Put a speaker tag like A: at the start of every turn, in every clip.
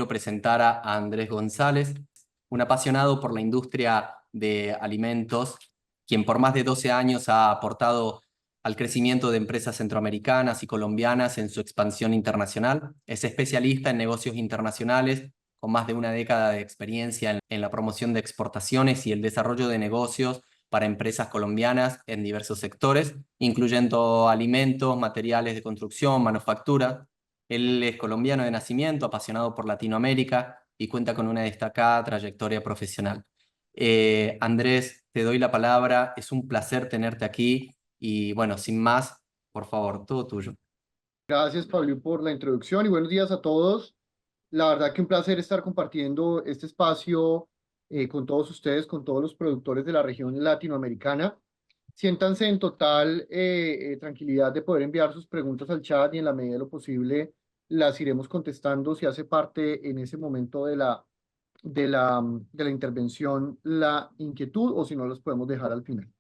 A: quiero presentar a Andrés González, un apasionado por la industria de alimentos, quien por más de 12 años ha aportado al crecimiento de empresas centroamericanas y colombianas en su expansión internacional. Es especialista en negocios internacionales, con más de una década de experiencia en la promoción de exportaciones y el desarrollo de negocios para empresas colombianas en diversos sectores, incluyendo alimentos, materiales de construcción, manufactura. Él es colombiano de nacimiento, apasionado por Latinoamérica y cuenta con una destacada trayectoria profesional. Andrés, te doy la palabra, es un placer tenerte aquí y bueno, sin más, por favor, todo tuyo.
B: Gracias, Pablo, por la introducción y buenos días a todos. La verdad que un placer estar compartiendo este espacio con todos ustedes, con todos los productores de la región latinoamericana. Siéntanse en total tranquilidad de poder enviar sus preguntas al chat y en la medida de lo posible las iremos contestando si hace parte en ese momento de la intervención la inquietud o si no los podemos dejar al final.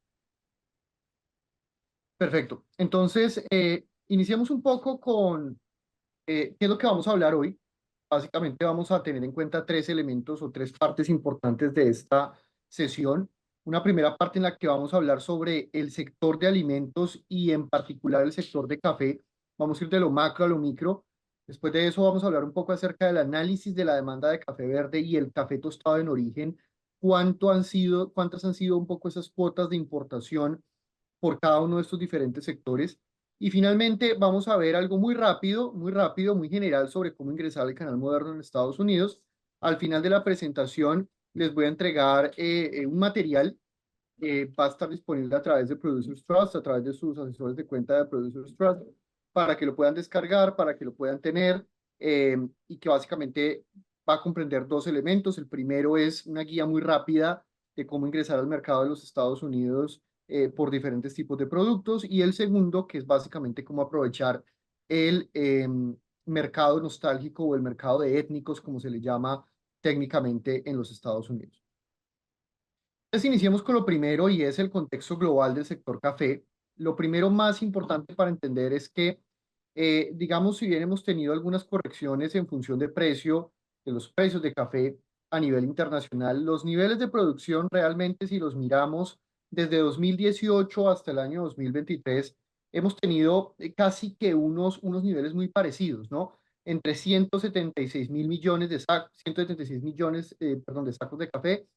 B: Perfecto. Entonces, iniciemos un poco con ¿qué es lo que vamos a hablar hoy? Básicamente vamos a tener en cuenta tres elementos o tres partes importantes de esta sesión. Una primera parte en la que vamos a hablar sobre el sector de alimentos y en particular el sector de café. Vamos a ir de lo macro a lo micro. Después de eso vamos a hablar un poco acerca del análisis de la demanda de café verde y el café tostado en origen. Cuántas han sido un poco esas cuotas de importación por cada uno de estos diferentes sectores. Y finalmente vamos a ver algo muy rápido, muy general sobre cómo ingresar al canal moderno en Estados Unidos. Al final de la presentación les voy a entregar un material va a estar disponible a través de Producers Trust, a través de sus asesores de cuenta de Producers Trust, para que lo puedan descargar, para que lo puedan tener y que básicamente va a comprender dos elementos. El primero es una guía muy rápida de cómo ingresar al mercado de los Estados Unidos por diferentes tipos de productos y el segundo, que es básicamente cómo aprovechar el mercado nostálgico o el mercado de étnicos, como se le llama técnicamente en los Estados Unidos. Entonces iniciemos con lo primero y es el contexto global del sector café. Lo primero más importante para entender es que, digamos, si bien hemos tenido algunas correcciones en función de precio, de los precios de café a nivel internacional, los niveles de producción realmente, si los miramos desde 2018 hasta el año 2023, hemos tenido casi que unos niveles muy parecidos, ¿no? Entre 176 mil millones de sacos, 176 millones, perdón, de sacos de café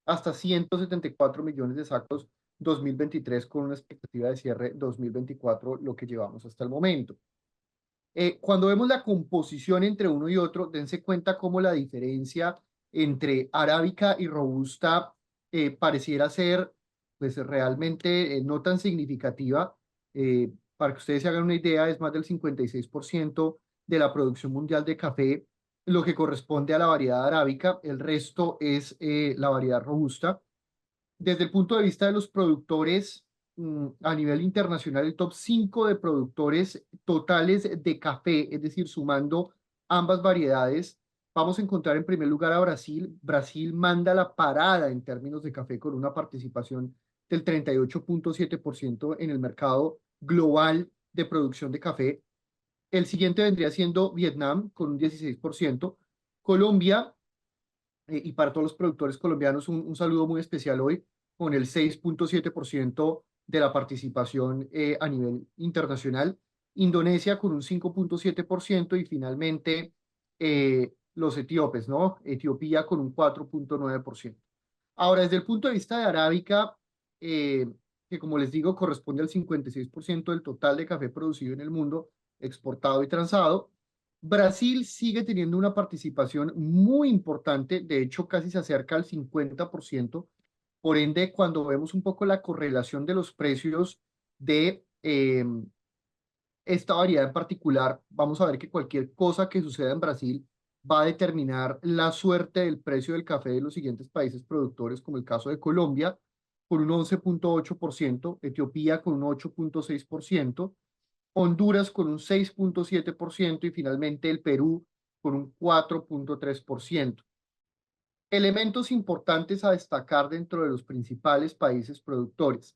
B: hasta 174 millones de sacos 2023 con una expectativa de cierre 2024, lo que llevamos hasta el momento. Cuando vemos la composición entre uno y otro, dense cuenta cómo la diferencia entre arábica y robusta pareciera ser pues realmente no tan significativa. Para que ustedes se hagan una idea, es más del 56% de la producción mundial de café, lo que corresponde a la variedad arábica, el resto es la variedad robusta. Desde el punto de vista de los productores, a nivel internacional, el top 5 de productores totales de café, es decir, sumando ambas variedades, vamos a encontrar en primer lugar a Brasil. Brasil manda la parada en términos de café con una participación del 38.7% en el mercado global de producción de café. El siguiente vendría siendo Vietnam con un 16%. Colombia, y para todos los productores colombianos, un saludo muy especial hoy, con el 6.7% de la participación a nivel internacional. Indonesia con un 5.7% y finalmente los etíopes, ¿no? Etiopía con un 4.9%. Ahora, desde el punto de vista de arábica, eh, que como les digo, corresponde al 56% del total de café producido en el mundo, exportado y transado, Brasil sigue teniendo una participación muy importante, de hecho casi se acerca al 50%. Por ende, cuando vemos un poco la correlación de los precios de esta variedad en particular, vamos a ver que cualquier cosa que suceda en Brasil va a determinar la suerte del precio del café de los siguientes países productores, como el caso de Colombia, con un 11.8%, Etiopía con un 8.6%, Honduras con un 6.7% y finalmente el Perú con un 4.3%. Elementos importantes a destacar dentro de los principales países productores.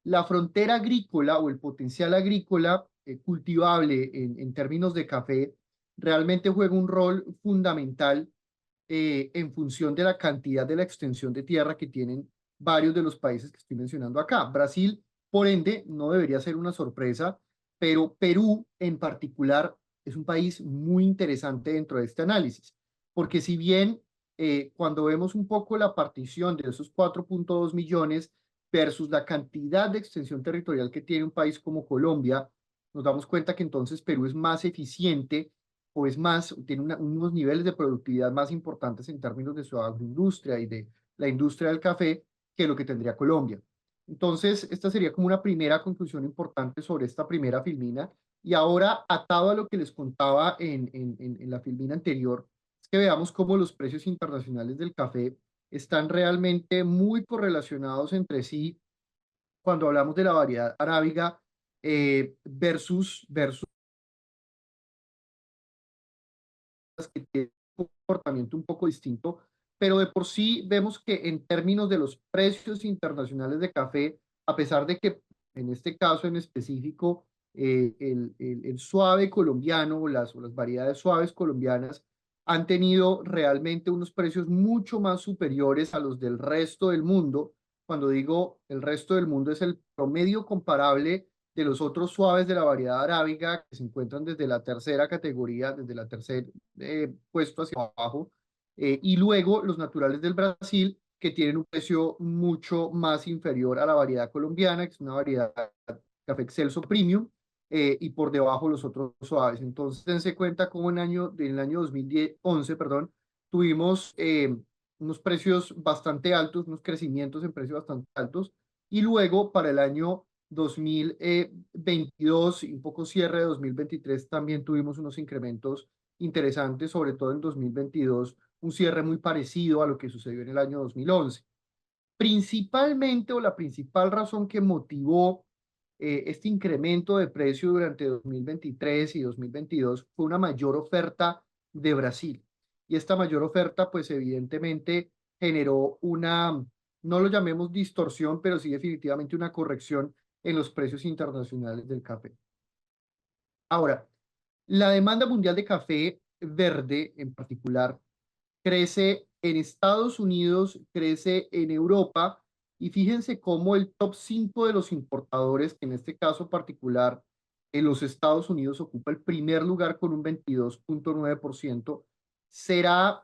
B: La frontera agrícola o el potencial agrícola cultivable en términos de café realmente juega un rol fundamental en función de la cantidad de la extensión de tierra que tienen varios de los países que estoy mencionando acá. Brasil, por ende, no debería ser una sorpresa, pero Perú en particular es un país muy interesante dentro de este análisis, porque si bien cuando vemos un poco la partición de esos 4.2 millones versus la cantidad de extensión territorial que tiene un país como Colombia, nos damos cuenta que entonces Perú es más eficiente o es más, tiene unos niveles de productividad más importantes en términos de su agroindustria y de la industria del café que lo que tendría Colombia. Entonces, esta sería como una primera conclusión importante sobre esta primera filmina. Y ahora, atado a lo que les contaba en la filmina anterior, es que veamos cómo los precios internacionales del café están realmente muy correlacionados entre sí cuando hablamos de la variedad arábiga versus que tienen un comportamiento un poco distinto, pero de por sí vemos que en términos de los precios internacionales de café, a pesar de que en este caso en específico el suave colombiano o las variedades suaves colombianas han tenido realmente unos precios mucho más superiores a los del resto del mundo. Cuando digo el resto del mundo es el promedio comparable de los otros suaves de la variedad arábiga que se encuentran desde la tercera categoría, desde la tercera puesto hacia abajo, y luego los naturales del Brasil, que tienen un precio mucho más inferior a la variedad colombiana, que es una variedad café excelso premium, y por debajo los otros suaves. Entonces, dense cuenta cómo en el año 2011, perdón, tuvimos unos precios bastante altos, unos crecimientos en precios bastante altos, y luego para el año 2022 y un poco cierre de 2023 también tuvimos unos incrementos interesantes, sobre todo en 2022, un cierre muy parecido a lo que sucedió en el año 2011. Principalmente o la principal razón que motivó este incremento de precio durante 2023 y 2022 fue una mayor oferta de Brasil. Y esta mayor oferta, pues evidentemente generó una, no lo llamemos distorsión, pero sí definitivamente una corrección en los precios internacionales del café. Ahora, la demanda mundial de café verde en particular crece en Estados Unidos, crece en Europa, y fíjense cómo el top 5 de los importadores, que en este caso particular en los Estados Unidos ocupa el primer lugar con un 22.9%, será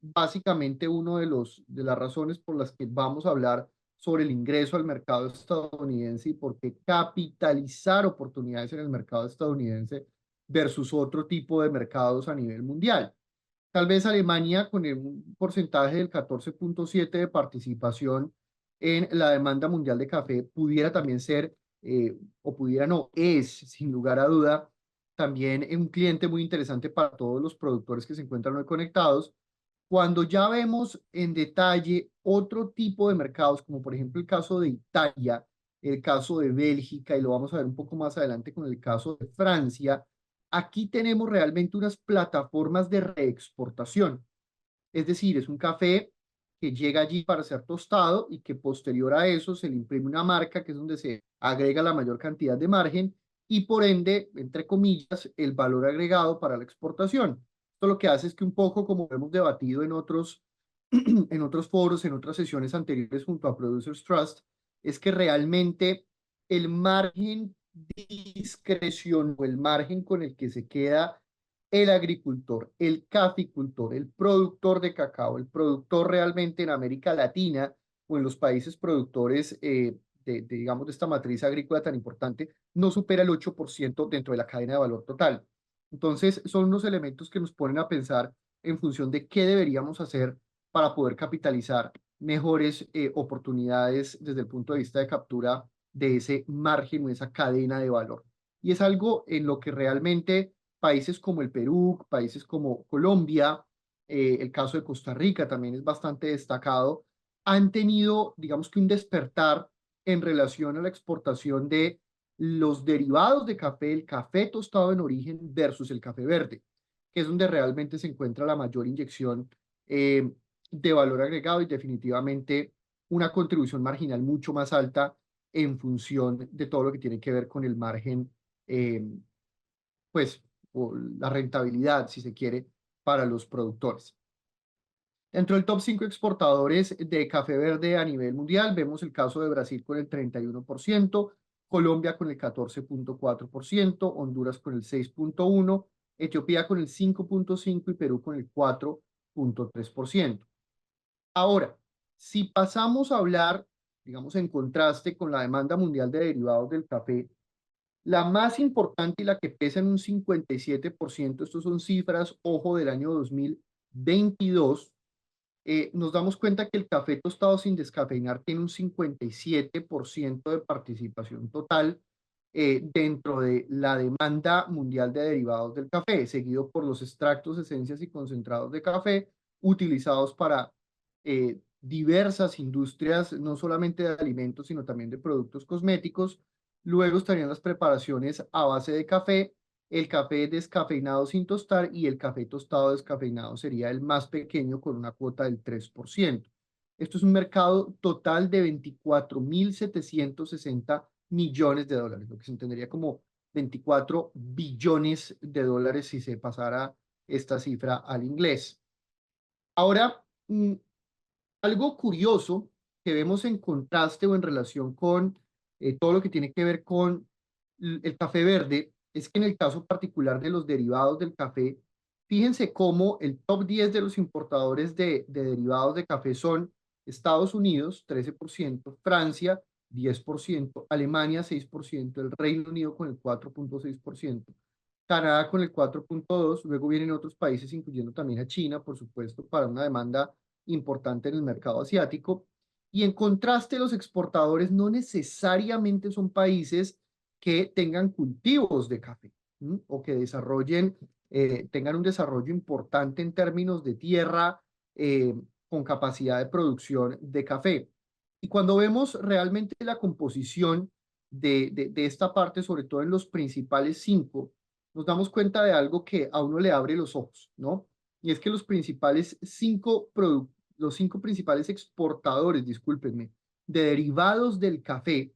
B: básicamente uno de las razones por las que vamos a hablar sobre el ingreso al mercado estadounidense y por qué capitalizar oportunidades en el mercado estadounidense versus otro tipo de mercados a nivel mundial. Tal vez Alemania con un porcentaje del 14.7 de participación en la demanda mundial de café pudiera también ser, o pudiera no, es sin lugar a duda también un cliente muy interesante para todos los productores que se encuentran hoy conectados. Cuando ya vemos en detalle otro tipo de mercados, como por ejemplo el caso de Italia, el caso de Bélgica, y lo vamos a ver un poco más adelante con el caso de Francia, aquí tenemos realmente unas plataformas de reexportación. Es decir, es un café que llega allí para ser tostado y que posterior a eso se le imprime una marca que es donde se agrega la mayor cantidad de margen y por ende, entre comillas, el valor agregado para la exportación. Esto lo que hace es que un poco como hemos debatido en otros foros, en otras sesiones anteriores junto a Producers Trust, es que realmente el margen de discreción o el margen con el que se queda el agricultor, el caficultor, el productor de cacao, el productor realmente en América Latina o en los países productores digamos, de esta matriz agrícola tan importante, no supera el 8% dentro de la cadena de valor total. Entonces, son unos elementos que nos ponen a pensar en función de qué deberíamos hacer para poder capitalizar mejores oportunidades desde el punto de vista de captura de ese margen o esa cadena de valor. Y es algo en lo que realmente países como el Perú, países como Colombia, el caso de Costa Rica también es bastante destacado, han tenido, digamos que un despertar en relación a la exportación de los derivados de café, el café tostado en origen versus el café verde, que es donde realmente se encuentra la mayor inyección de valor agregado y definitivamente una contribución marginal mucho más alta en función de todo lo que tiene que ver con el margen, pues o la rentabilidad, si se quiere, para los productores. Dentro del top 5 exportadores de café verde a nivel mundial, vemos el caso de Brasil con el 31%, Colombia con el 14.4%, Honduras con el 6.1%, Etiopía con el 5.5% y Perú con el 4.3%. Ahora, si pasamos a hablar, digamos, en contraste con la demanda mundial de derivados del café, la más importante y la que pesa en un 57%, estos son cifras, ojo, del año 2022, nos damos cuenta que el café tostado sin descafeinar tiene un 57% de participación total dentro de la demanda mundial de derivados del café, seguido por los extractos, esencias y concentrados de café utilizados para diversas industrias, no solamente de alimentos, sino también de productos cosméticos. Luego estarían las preparaciones a base de café, el café descafeinado sin tostar y el café tostado descafeinado sería el más pequeño con una cuota del 3%. Esto es un mercado total de 24.760 millones de dólares, lo que se entendería como 24 billones de dólares si se pasara esta cifra al inglés. Ahora, algo curioso que vemos en contraste o en relación con todo lo que tiene que ver con el café verde es que en el caso particular de los derivados del café, fíjense cómo el top 10 de los importadores de derivados de café son Estados Unidos, 13%, Francia, 10%, Alemania, 6%, el Reino Unido con el 4.6%, Canadá con el 4.2%, luego vienen otros países, incluyendo también a China, por supuesto, para una demanda importante en el mercado asiático. Y en contraste, los exportadores no necesariamente son países que tengan cultivos de café o que desarrollen, tengan un desarrollo importante en términos de tierra con capacidad de producción de café. Y cuando vemos realmente la composición de esta parte, sobre todo en los principales cinco, nos damos cuenta de algo que a uno le abre los ojos, ¿no? Y es que los cinco principales exportadores, discúlpenme, de derivados del café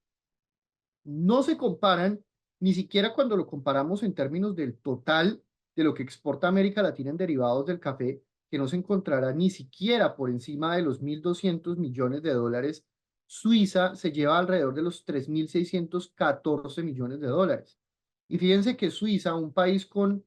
B: no se comparan ni siquiera cuando lo comparamos en términos del total de lo que exporta América Latina en derivados del café, que no se encontrará ni siquiera por encima de los 1.200 millones de dólares. Suiza se lleva alrededor de los 3.614 millones de dólares. Y fíjense que Suiza, un país con,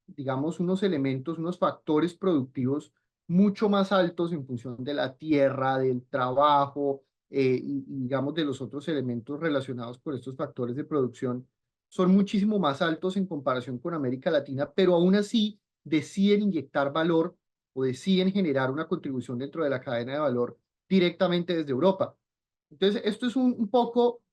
B: digamos, unos elementos, unos factores productivos mucho más altos en función de la tierra, del trabajo, y digamos de los otros elementos relacionados con estos factores de producción, son muchísimo más altos en comparación con América Latina, pero aún así deciden inyectar valor o deciden generar una contribución dentro de la cadena de valor directamente desde Europa. Entonces, esto es un poco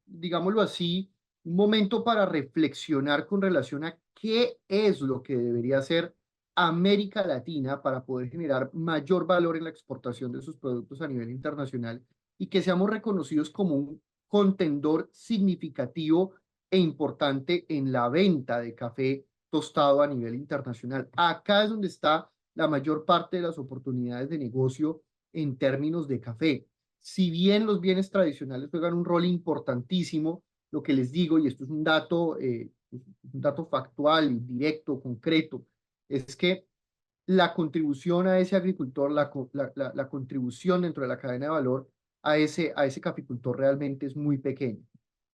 B: digámoslo así, un momento para reflexionar con relación a qué es lo que debería hacer América Latina para poder generar mayor valor en la exportación de sus productos a nivel internacional y que seamos reconocidos como un contendor significativo e importante en la venta de café tostado a nivel internacional. Acá es donde está la mayor parte de las oportunidades de negocio en términos de café. Si bien los bienes tradicionales juegan un rol importantísimo, lo que les digo, y esto es un dato factual, directo, concreto, es que la contribución a ese agricultor, la contribución dentro de la cadena de valor a ese caficultor realmente es muy pequeña.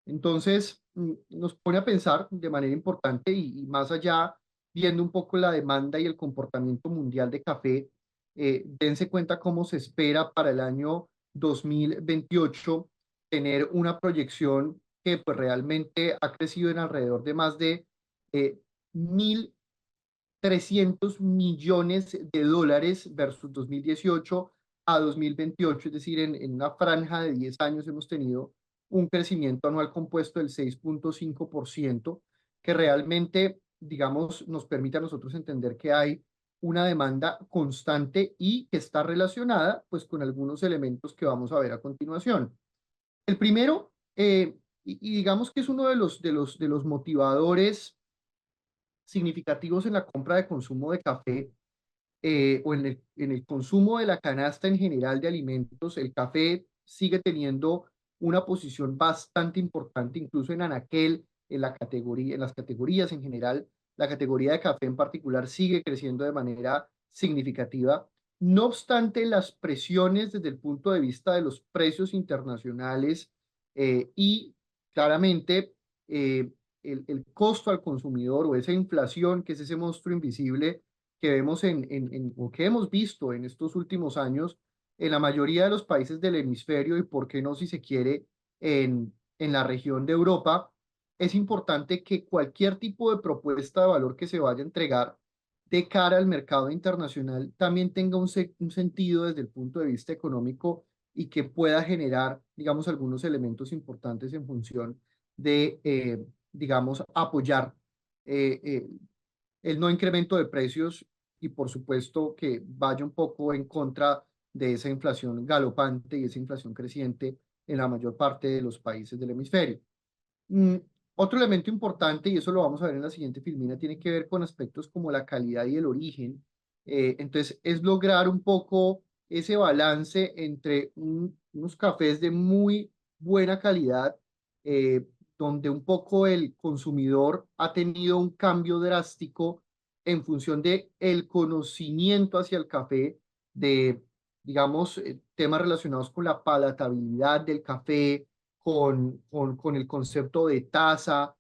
B: Entonces, nos pone a pensar de manera importante y más allá, viendo un poco la demanda y el comportamiento mundial de café, dense cuenta cómo se espera para el año 2028 tener una proyección que pues realmente ha crecido en alrededor de más de 1.300 millones de dólares versus 2018 a 2028, es decir, en una franja de 10 años hemos tenido un crecimiento anual compuesto del 6.5%, que realmente, digamos, nos permite a nosotros entender que hay una demanda constante y que está relacionada pues con algunos elementos que vamos a ver a continuación. El primero, y digamos que es uno de los motivadores significativos en la compra de consumo de café, o en el consumo de la canasta en general de alimentos, el café sigue teniendo una posición bastante importante, incluso en anaquel, en la categoría, en las categorías en general. La categoría de café en particular sigue creciendo de manera significativa. No obstante, las presiones desde el punto de vista de los precios internacionales y claramente el costo al consumidor o esa inflación, que es ese monstruo invisible que vemos o que hemos visto en estos últimos años en la mayoría de los países del hemisferio y, por qué no, si se quiere, en la región de Europa, es importante que cualquier tipo de propuesta de valor que se vaya a entregar de cara al mercado internacional también tenga un sentido desde el punto de vista económico y que pueda generar, digamos, algunos elementos importantes en función de, digamos, apoyar eh, eh, el no incremento de precios y, por supuesto, que vaya un poco en contra de esa inflación galopante y esa inflación creciente en la mayor parte de los países del hemisferio. Mm, Otro elemento importante, y eso lo vamos a ver en la siguiente filmina, tiene que ver con aspectos como la calidad y el origen. Entonces, es lograr un poco ese balance entre unos cafés de muy buena calidad, eh, donde un poco el consumidor ha tenido un cambio drástico en función de el conocimiento hacia el café, de, digamos, temas relacionados con la palatabilidad del café, con el concepto de taza,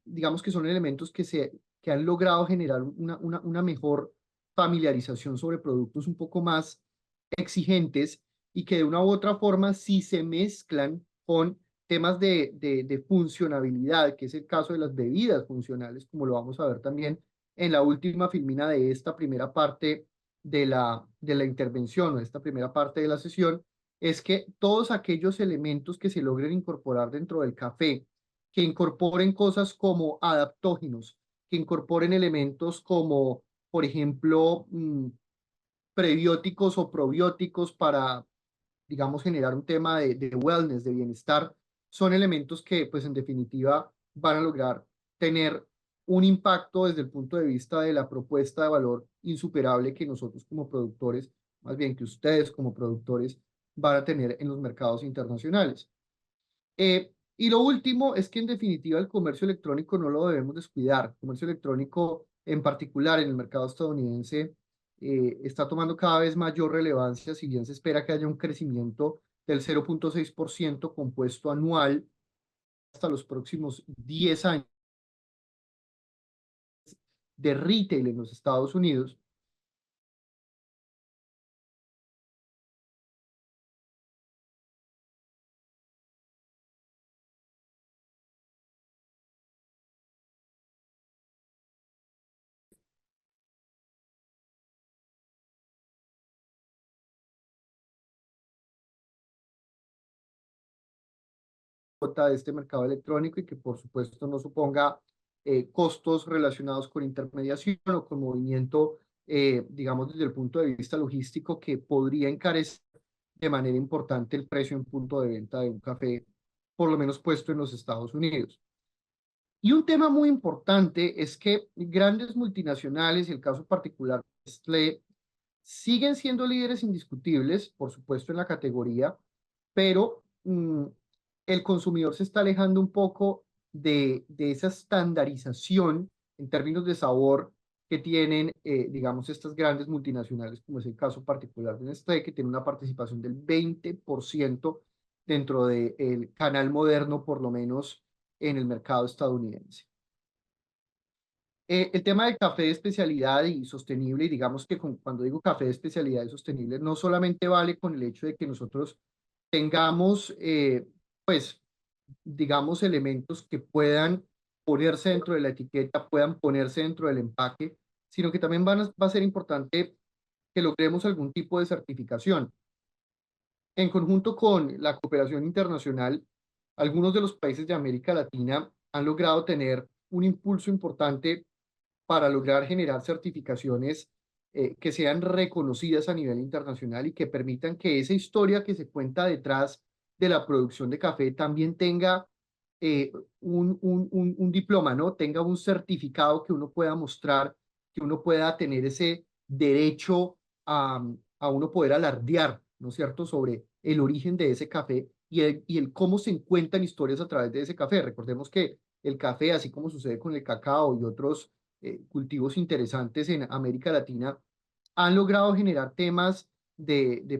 B: digamos que son elementos que han logrado generar una mejor familiarización sobre productos un poco más exigentes y que de una u otra forma sí se mezclan con temas de funcionabilidad, que es el caso de las bebidas funcionales, como lo vamos a ver también en la última filmina de esta primera parte de la intervención o de esta primera parte de la sesión, es que todos aquellos elementos que se logren incorporar dentro del café, que incorporen cosas como adaptógenos, que incorporen elementos como, por ejemplo, prebióticos o probióticos para, digamos, generar un tema de wellness, de bienestar, son elementos que, pues, en definitiva, van a lograr tener un impacto desde el punto de vista de la propuesta de valor insuperable que nosotros como productores, más bien que ustedes como productores, van a tener en los mercados internacionales. Y lo último es que en definitiva el comercio electrónico no lo debemos descuidar. El comercio electrónico en particular en el mercado estadounidense está tomando cada vez mayor relevancia, si bien se espera que haya un crecimiento del 0,6% compuesto anual hasta los próximos 10 años de retail en los Estados Unidos. De este mercado electrónico y que por supuesto no suponga costos relacionados con intermediación o con movimiento, digamos, desde el punto de vista logístico, que podría encarecer de manera importante el precio en punto de venta de un café, por lo menos puesto en los Estados Unidos. Y un tema muy importante es que grandes multinacionales, y el caso particular de Nestlé, siguen siendo líderes indiscutibles, por supuesto, en la categoría, pero el consumidor se está alejando un poco de esa estandarización en términos de sabor que tienen, digamos, estas grandes multinacionales, como es el caso particular de Nestlé, que tiene una participación del 20% dentro del canal moderno, por lo menos en el mercado estadounidense. El tema del café de especialidad y sostenible, y digamos que cuando digo café de especialidad y sostenible, no solamente vale con el hecho de que nosotros tengamos, pues, digamos, elementos que puedan ponerse dentro de la etiqueta, puedan ponerse dentro del empaque, sino que también va a ser importante que logremos algún tipo de certificación. En conjunto con la cooperación internacional, algunos de los países de América Latina han logrado tener un impulso importante para lograr generar certificaciones que sean reconocidas a nivel internacional y que permitan que esa historia que se cuenta detrás de la producción de café también tenga un diploma, ¿no? Tenga un certificado que uno pueda mostrar, que uno pueda tener ese derecho a uno poder alardear, ¿no es cierto?, sobre el origen de ese café y el cómo se encuentran historias a través de ese café. Recordemos que el café, así como sucede con el cacao y otros cultivos interesantes en América Latina, han logrado generar temas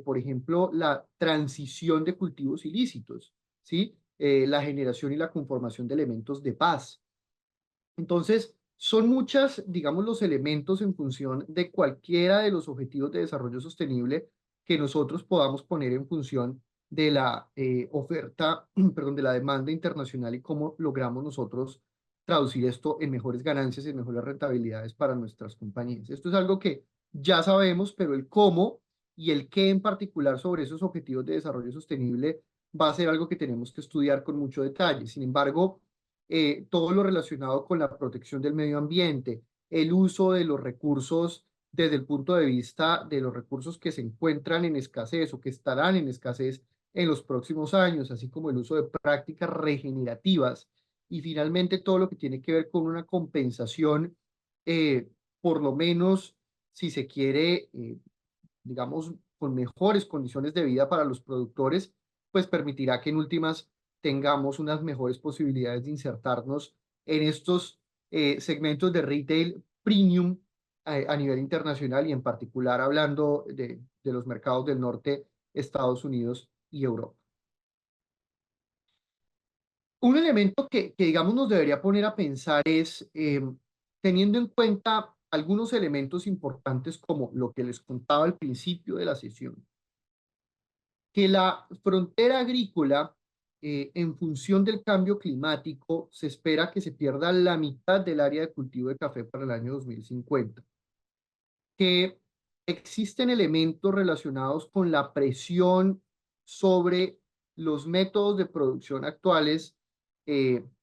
B: por ejemplo, la transición de cultivos ilícitos, ¿sí? La generación y la conformación de elementos de paz. Entonces, son muchas, digamos, los elementos en función de cualquiera de los objetivos de desarrollo sostenible que nosotros podamos poner en función de la oferta, perdón, de la demanda internacional y cómo logramos nosotros traducir esto en mejores ganancias y en mejores rentabilidades para nuestras compañías. Esto es algo que ya sabemos, pero el cómo y el qué en particular sobre esos objetivos de desarrollo sostenible va a ser algo que tenemos que estudiar con mucho detalle. Sin embargo, todo lo relacionado con la protección del medio ambiente, el uso de los recursos desde el punto de vista de los recursos que se encuentran en escasez o que estarán en escasez en los próximos años, así como el uso de prácticas regenerativas y finalmente todo lo que tiene que ver con una compensación, eh, por lo menos si se quiere, digamos, con mejores condiciones de vida para los productores, pues permitirá que en últimas tengamos unas mejores posibilidades de insertarnos en estos segmentos de retail premium a nivel internacional y en particular hablando de los mercados del norte, Estados Unidos y Europa. Un elemento que, digamos, nos debería poner a pensar es, teniendo en cuenta algunos elementos importantes como lo que les contaba al principio de la sesión, que la frontera agrícola, en función del cambio climático, se espera que se pierda la mitad del área de cultivo de café para el año 2050, que existen elementos relacionados con la presión sobre los métodos de producción actuales,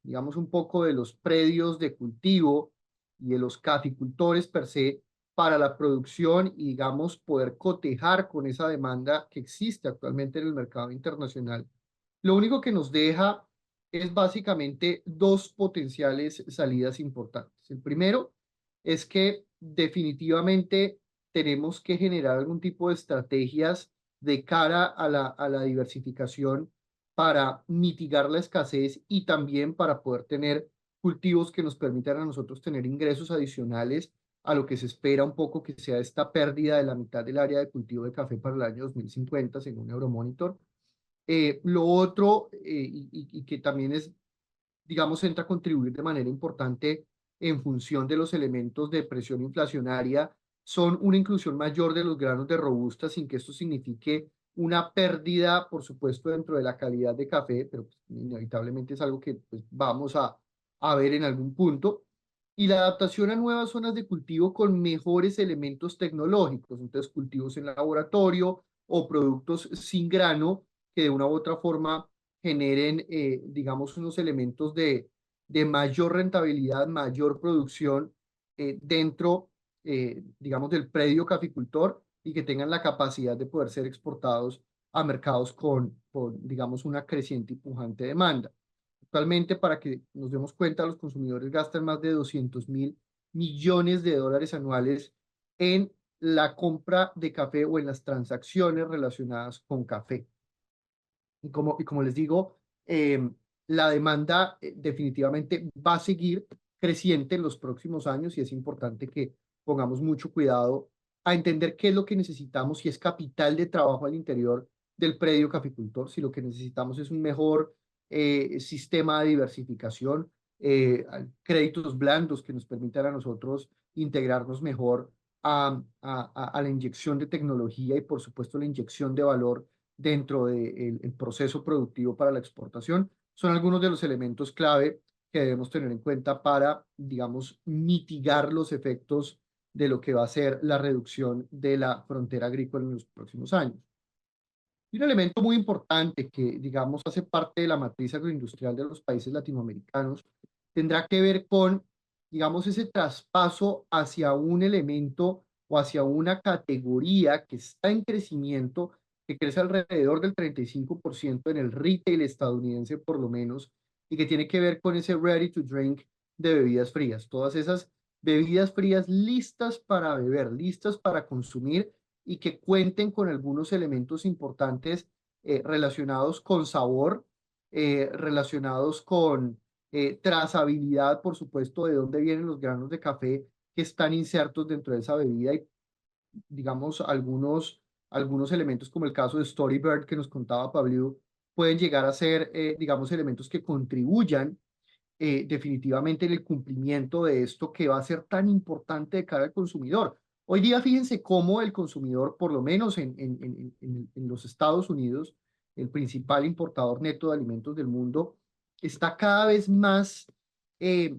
B: digamos un poco de los predios de cultivo y de los caficultores per se, para la producción y digamos poder cotejar con esa demanda que existe actualmente en el mercado internacional. Lo único que nos deja es básicamente dos potenciales salidas importantes. El primero es que definitivamente tenemos que generar algún tipo de estrategias de cara a la diversificación para mitigar la escasez y también para poder tener cultivos que nos permitan a nosotros tener ingresos adicionales a lo que se espera un poco que sea esta pérdida de la mitad del área de cultivo de café para el año 2050, según Euromonitor. Lo otro, y que también es, digamos, entra a contribuir de manera importante en función de los elementos de presión inflacionaria, son una inclusión mayor de los granos de robusta sin que esto signifique una pérdida, por supuesto, dentro de la calidad de café, pero pues, inevitablemente es algo que pues, vamos a ver en algún punto. Y la adaptación a nuevas zonas de cultivo con mejores elementos tecnológicos, entonces cultivos en laboratorio o productos sin grano que de una u otra forma generen, digamos, unos elementos de mayor rentabilidad, mayor producción dentro, digamos, del predio caficultor y que tengan la capacidad de poder ser exportados a mercados digamos, una creciente y pujante demanda. Actualmente, para que nos demos cuenta, los consumidores gastan más de 200.000 millones de dólares anuales en la compra de café o en las transacciones relacionadas con café. Y como les digo, la demanda definitivamente va a seguir creciente en los próximos años y es importante que pongamos mucho cuidado a entender qué es lo que necesitamos, si es capital de trabajo al interior del predio caficultor, si lo que necesitamos es un mejor sistema de diversificación, créditos blandos que nos permitan a nosotros integrarnos mejor a la inyección de tecnología y por supuesto la inyección de valor dentro del proceso productivo para la exportación, son algunos de los elementos clave que debemos tener en cuenta para, digamos, mitigar los efectos de lo que va a ser la reducción de la frontera agrícola en los próximos años. Y un elemento muy importante que, digamos, hace parte de la matriz agroindustrial de los países latinoamericanos tendrá que ver con, digamos, ese traspaso hacia un elemento o hacia una categoría que está en crecimiento, que crece alrededor del 35% en el retail estadounidense por lo menos, y que tiene que ver con ese ready to drink de bebidas frías. Todas esas bebidas frías listas para beber, listas para consumir y que cuenten con algunos elementos importantes relacionados con sabor, relacionados con trazabilidad, por supuesto, de dónde vienen los granos de café que están insertos dentro de esa bebida y, digamos, algunos elementos como el caso de Storybird que nos contaba Pablo, pueden llegar a ser, digamos, elementos que contribuyan definitivamente en el cumplimiento de esto que va a ser tan importante de cara al consumidor. Hoy día, fíjense cómo el consumidor, por lo menos en los Estados Unidos, el principal importador neto de alimentos del mundo, está cada vez más eh,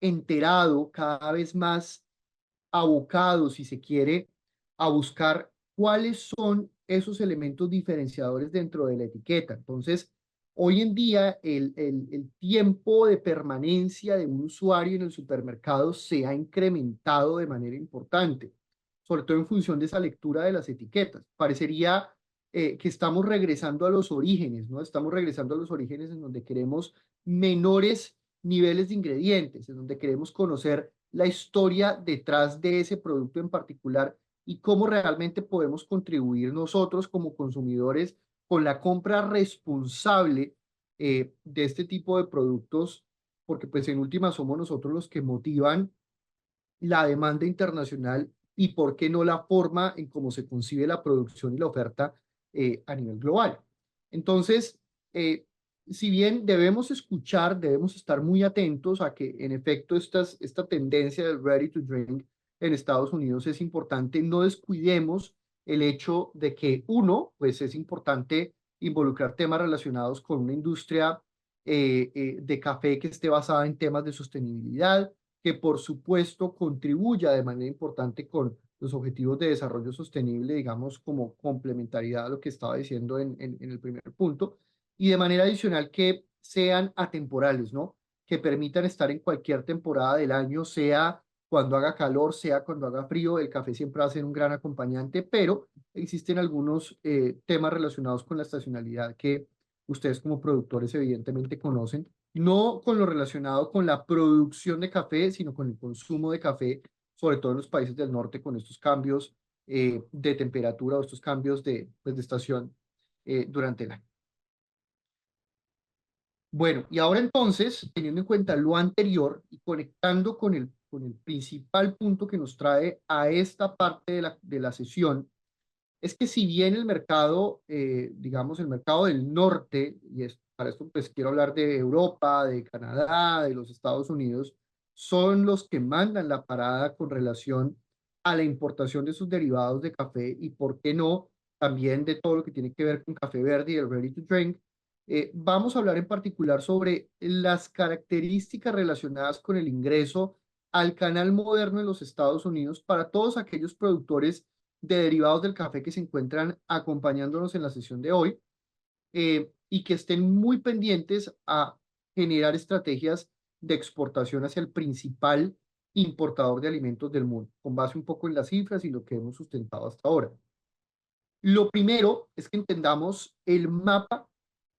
B: enterado, cada vez más abocado, si se quiere, a buscar cuáles son esos elementos diferenciadores dentro de la etiqueta. Entonces, hoy en día el tiempo de permanencia de un usuario en el supermercado se ha incrementado de manera importante, sobre todo en función de esa lectura de las etiquetas. Parecería que estamos regresando a los orígenes, ¿no? Estamos regresando a los orígenes en donde queremos menores niveles de ingredientes, en donde queremos conocer la historia detrás de ese producto en particular y cómo realmente podemos contribuir nosotros como consumidores con la compra responsable de este tipo de productos, porque pues en última somos nosotros los que motivan la demanda internacional y por qué no la forma en cómo se concibe la producción y la oferta a nivel global. Entonces, eh, si bien debemos escuchar, debemos estar muy atentos a que en efecto esta tendencia del ready to drink en Estados Unidos es importante, no descuidemos el hecho de que uno, pues es importante involucrar temas relacionados con una industria de café que esté basada en temas de sostenibilidad, que por supuesto contribuya de manera importante con los objetivos de desarrollo sostenible, digamos, como complementariedad a lo que estaba diciendo en el primer punto, y de manera adicional que sean atemporales, ¿no? Que permitan estar en cualquier temporada del año, sea cuando haga calor, sea cuando haga frío, el café siempre va a ser un gran acompañante, pero existen algunos temas relacionados con la estacionalidad que ustedes como productores evidentemente conocen, no con lo relacionado con la producción de café, sino con el consumo de café, sobre todo en los países del norte, con estos cambios de temperatura o estos cambios pues, de estación durante el año. Bueno, y ahora entonces, teniendo en cuenta lo anterior y conectando con el principal punto que nos trae a esta parte de la sesión, es que si bien el mercado, digamos, el mercado del norte, y para esto pues quiero hablar de Europa, de Canadá, de los Estados Unidos, son los que mandan la parada con relación a la importación de sus derivados de café y, por qué no, también de todo lo que tiene que ver con café verde y el ready to drink. Vamos a hablar en particular sobre las características relacionadas con el ingreso al canal moderno en los Estados Unidos para todos aquellos productores de derivados del café que se encuentran acompañándonos en la sesión de hoy y que estén muy pendientes a generar estrategias de exportación hacia el principal importador de alimentos del mundo, con base un poco en las cifras y lo que hemos sustentado hasta ahora. Lo primero es que entendamos el mapa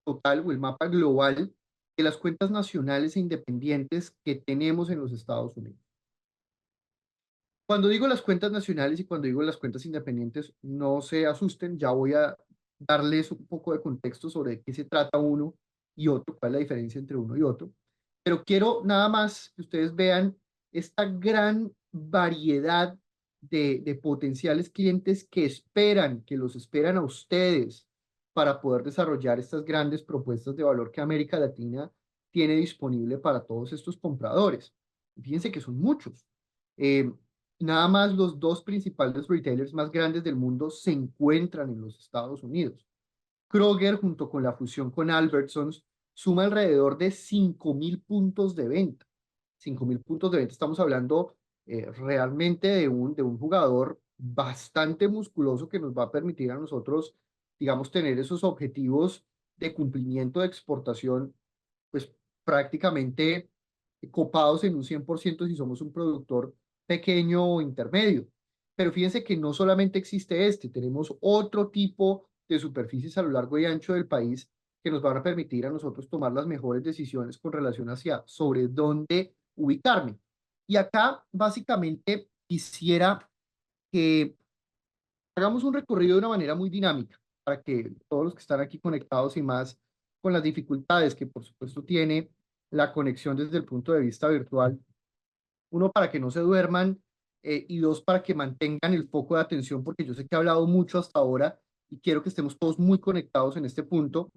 B: total o el mapa global de las cuentas nacionales e independientes que tenemos en los Estados Unidos. Cuando digo las cuentas nacionales y cuando digo las cuentas independientes, no se asusten, ya voy a darles un poco de contexto sobre qué se trata uno y otro, cuál es la diferencia entre uno y otro. Pero quiero nada más que ustedes vean esta gran variedad de potenciales clientes que esperan, que los esperan a ustedes para poder desarrollar estas grandes propuestas de valor que América Latina tiene disponible para todos estos compradores. Fíjense que son muchos. Eh, Nada más los dos principales retailers más grandes del mundo se encuentran en los Estados Unidos. Kroger, junto con la fusión con Albertsons, suma alrededor de 5.000 puntos de venta. 5.000 puntos de venta, estamos hablando realmente de un jugador bastante musculoso que nos va a permitir a nosotros, digamos, tener esos objetivos de cumplimiento de exportación, pues prácticamente copados en un 100% si somos un productor pequeño o intermedio. Pero fíjense que no solamente existe tenemos otro tipo de superficies a lo largo y ancho del país que nos van a permitir a nosotros tomar las mejores decisiones con relación hacia sobre dónde ubicarme. Y acá básicamente quisiera que hagamos un recorrido de una manera muy dinámica para que todos los que están aquí conectados y más con las dificultades que por supuesto tiene la conexión desde el punto de vista virtual. Uno, para que no se duerman, y dos, para que mantengan el foco de atención, porque yo sé que he hablado mucho hasta ahora y quiero que estemos todos muy conectados en este punto.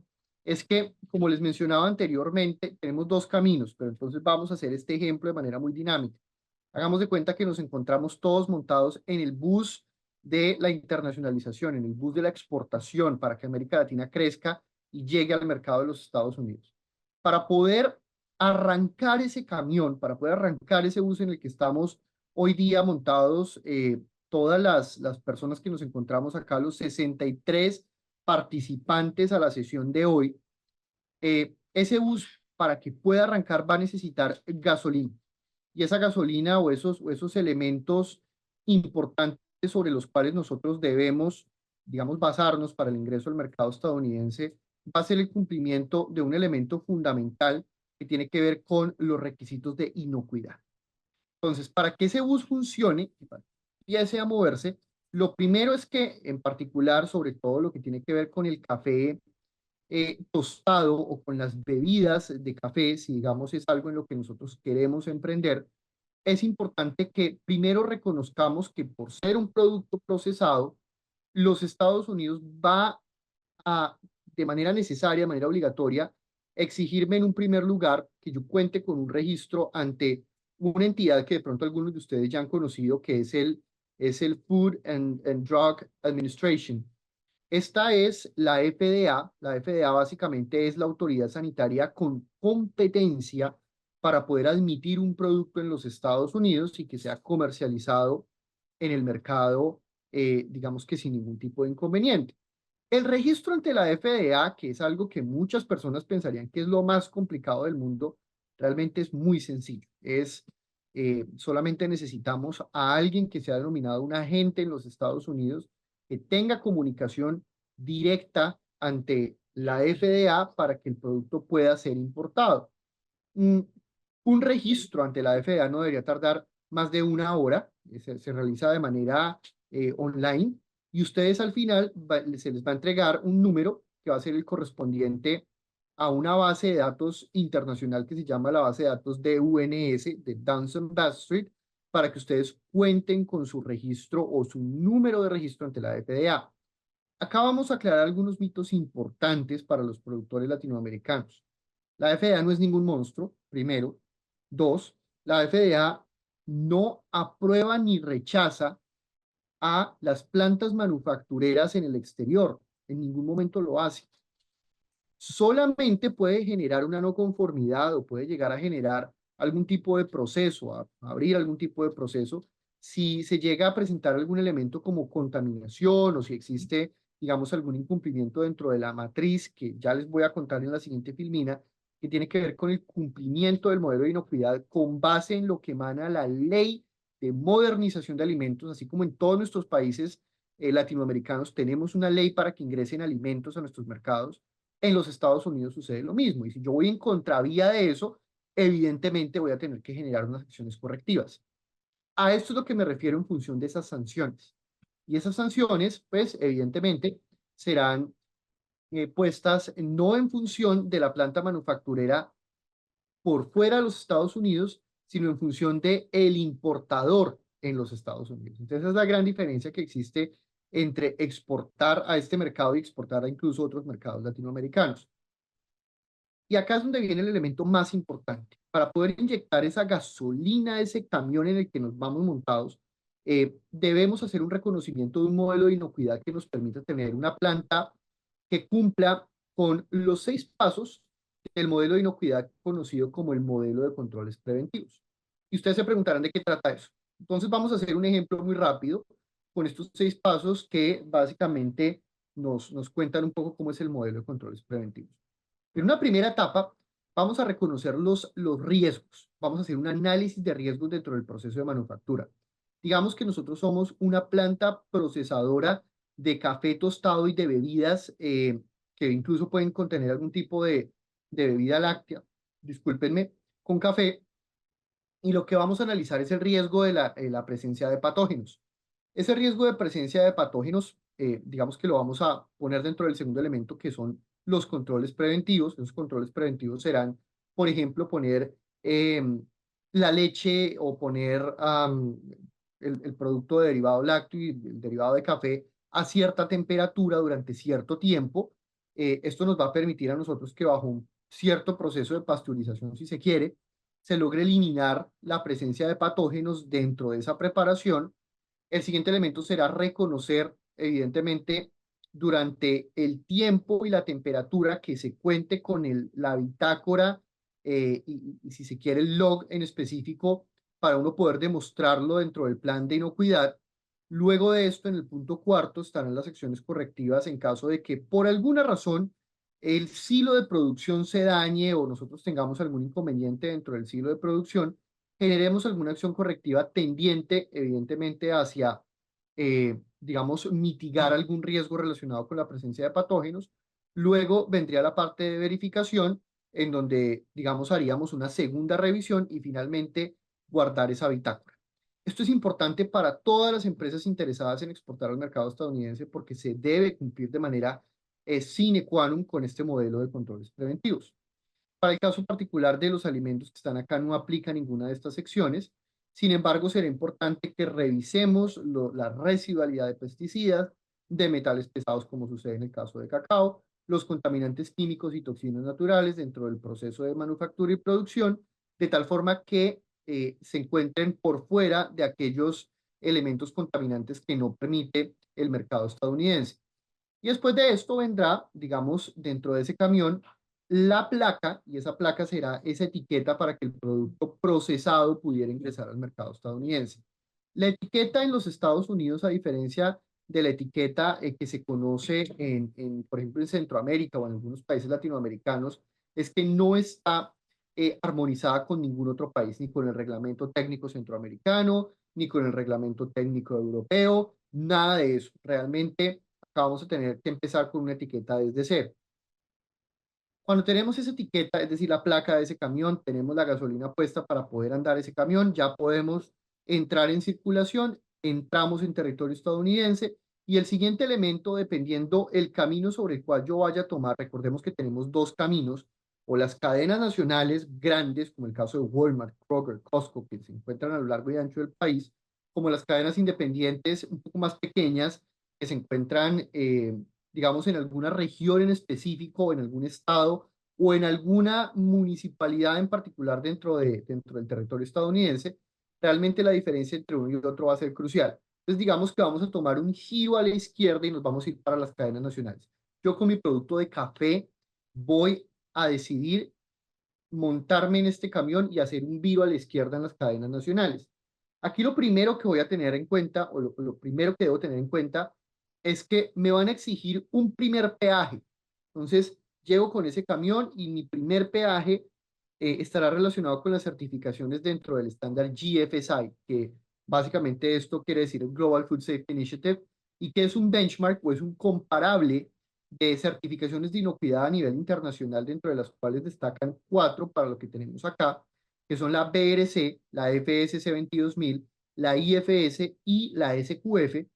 B: Es que, como les mencionaba anteriormente, tenemos dos caminos, pero entonces vamos a hacer este ejemplo de manera muy dinámica. Hagamos de cuenta que nos encontramos todos montados en el bus de la internacionalización, en el bus de la exportación para que América Latina crezca y llegue al mercado de los Estados Unidos. Para poder arrancar ese camión, para poder arrancar ese bus en el que estamos hoy día montados, todas las personas que nos encontramos acá, los 63 participantes a la sesión de hoy, ese bus para que pueda arrancar va a necesitar gasolina. Y esa gasolina o esos elementos importantes sobre los cuales nosotros debemos, digamos, basarnos para el ingreso al mercado estadounidense, va a ser el cumplimiento de un elemento fundamental que tiene que ver con los requisitos de inocuidad. Entonces, para que ese bus funcione y para que empiece a moverse, lo primero es que, en particular, sobre todo lo que tiene que ver con el café tostado o con las bebidas de café, si digamos es algo en lo que nosotros queremos emprender, es importante que primero reconozcamos que por ser un producto procesado, los Estados Unidos va a, de manera necesaria, de manera obligatoria, exigirme en un primer lugar que yo cuente con un registro ante una entidad que de pronto algunos de ustedes ya han conocido, que es el Food and Drug Administration. Esta es la FDA. La FDA básicamente es la autoridad sanitaria con competencia para poder admitir un producto en los Estados Unidos y que sea comercializado en el mercado, digamos que sin ningún tipo de inconveniente. El registro ante la FDA, que es algo que muchas personas pensarían que es lo más complicado del mundo, realmente es muy sencillo. Solamente necesitamos a alguien que sea denominado un agente en los Estados Unidos, que tenga comunicación directa ante la FDA para que el producto pueda ser importado. Un, un registro ante la FDA no debería tardar más de una hora, se realiza de manera online y ustedes al final se les va a entregar un número que va a ser el correspondiente a una base de datos internacional que se llama la base de datos de UNS, de Dun & Bradstreet, para que ustedes cuenten con su registro o su número de registro ante la FDA. Acá vamos a aclarar algunos mitos importantes para los productores latinoamericanos. La FDA no es ningún monstruo, primero. Dos, la FDA no aprueba ni rechaza a las plantas manufactureras en el exterior. En ningún momento lo hace. Solamente puede generar una no conformidad o puede llegar a generar algún tipo de proceso, a abrir algún tipo de proceso, si se llega a presentar algún elemento como contaminación o si existe, digamos, algún incumplimiento dentro de la matriz, que ya les voy a contar en la siguiente filmina, que tiene que ver con el cumplimiento del modelo de inocuidad con base en lo que emana la ley de modernización de alimentos, así como en todos nuestros países latinoamericanos tenemos una ley para que ingresen alimentos a nuestros mercados. En los Estados Unidos sucede lo mismo. Y si yo voy en contravía de eso, evidentemente voy a tener que generar unas acciones correctivas. A esto es lo que me refiero en función de esas sanciones. Y esas sanciones, pues, evidentemente, serán puestas no en función de la planta manufacturera por fuera de los Estados Unidos, sino en función de el importador en los Estados Unidos. Entonces, esa es la gran diferencia que existe entre exportar a este mercado y exportar a incluso otros mercados latinoamericanos. Y acá es donde viene el elemento más importante. Para poder inyectar esa gasolina a ese camión en el que nos vamos montados, debemos hacer un reconocimiento de un modelo de inocuidad que nos permita tener una planta que cumpla con los 6 pasos del modelo de inocuidad conocido como el modelo de controles preventivos. Y ustedes se preguntarán de qué trata eso. Entonces vamos a hacer un ejemplo muy rápido con estos 6 pasos que básicamente nos cuentan un poco cómo es el modelo de controles preventivos. En una primera etapa, vamos a reconocer los riesgos. Vamos a hacer un análisis de riesgos dentro del proceso de manufactura. Digamos que nosotros somos una planta procesadora de café tostado y de bebidas que incluso pueden contener algún tipo de bebida láctea, discúlpenme, con café. Y lo que vamos a analizar es el riesgo de la presencia de patógenos. Ese riesgo de presencia de patógenos, digamos que lo vamos a poner dentro del segundo elemento, que son los controles preventivos. Los controles preventivos serán por ejemplo, poner la leche o poner el producto derivado lácteo y el derivado de café a cierta temperatura durante cierto tiempo. Esto nos va a permitir a nosotros que bajo un cierto proceso de pasteurización, si se quiere, se logre eliminar la presencia de patógenos dentro de esa preparación. El siguiente elemento será reconocer, evidentemente, durante el tiempo y la temperatura que se cuente con la bitácora y si se quiere el log en específico para uno poder demostrarlo dentro del plan de inocuidad. Luego de esto, en el punto cuarto, estarán las acciones correctivas en caso de que por alguna razón el silo de producción se dañe o nosotros tengamos algún inconveniente dentro del silo de producción, generemos alguna acción correctiva tendiente, evidentemente, hacia, digamos, mitigar algún riesgo relacionado con la presencia de patógenos. Luego vendría la parte de verificación, en donde, digamos, haríamos una segunda revisión y finalmente guardar esa bitácora. Esto es importante para todas las empresas interesadas en exportar al mercado estadounidense porque se debe cumplir de manera sine qua non con este modelo de controles preventivos. Para el caso particular de los alimentos que están acá no aplica ninguna de estas secciones. Sin embargo, será importante que revisemos la residualidad de pesticidas, de metales pesados, como sucede en el caso de cacao, los contaminantes químicos y toxinas naturales dentro del proceso de manufactura y producción, de tal forma que se encuentren por fuera de aquellos elementos contaminantes que no permite el mercado estadounidense. Y después de esto vendrá, digamos, dentro de ese camión, la placa, y esa placa será esa etiqueta para que el producto procesado pudiera ingresar al mercado estadounidense. La etiqueta en los Estados Unidos, a diferencia de la etiqueta que se conoce por ejemplo, en Centroamérica o en algunos países latinoamericanos, es que no está armonizada con ningún otro país, ni con el reglamento técnico centroamericano, ni con el reglamento técnico europeo, nada de eso. Realmente acá vamos a tener que empezar con una etiqueta desde cero. Cuando tenemos esa etiqueta, es decir, la placa de ese camión, tenemos la gasolina puesta para poder andar ese camión, ya podemos entrar en circulación, entramos en territorio estadounidense y el siguiente elemento, dependiendo el camino sobre el cual yo vaya a tomar, recordemos que tenemos dos caminos, o las cadenas nacionales grandes, como el caso de Walmart, Kroger, Costco, que se encuentran a lo largo y ancho del país, como las cadenas independientes un poco más pequeñas, que se encuentran digamos, en alguna región en específico, o en algún estado, o en alguna municipalidad en particular dentro del territorio estadounidense, realmente la diferencia entre uno y otro va a ser crucial. Entonces, digamos que vamos a tomar un giro a la izquierda y nos vamos a ir para las cadenas nacionales. Yo con mi producto de café voy a decidir montarme en este camión y hacer un giro a la izquierda en las cadenas nacionales. Aquí lo primero que voy a tener en cuenta, o lo primero que debo tener en cuenta, es que me van a exigir un primer peaje. Entonces, llego con ese camión y mi primer peaje estará relacionado con las certificaciones dentro del estándar GFSI, que básicamente esto quiere decir Global Food Safety Initiative, y que es un benchmark o es un comparable de certificaciones de inocuidad a nivel internacional, dentro de las cuales destacan cuatro para lo que tenemos acá, que son la BRC, la FSC 22000, la IFS y la SQF,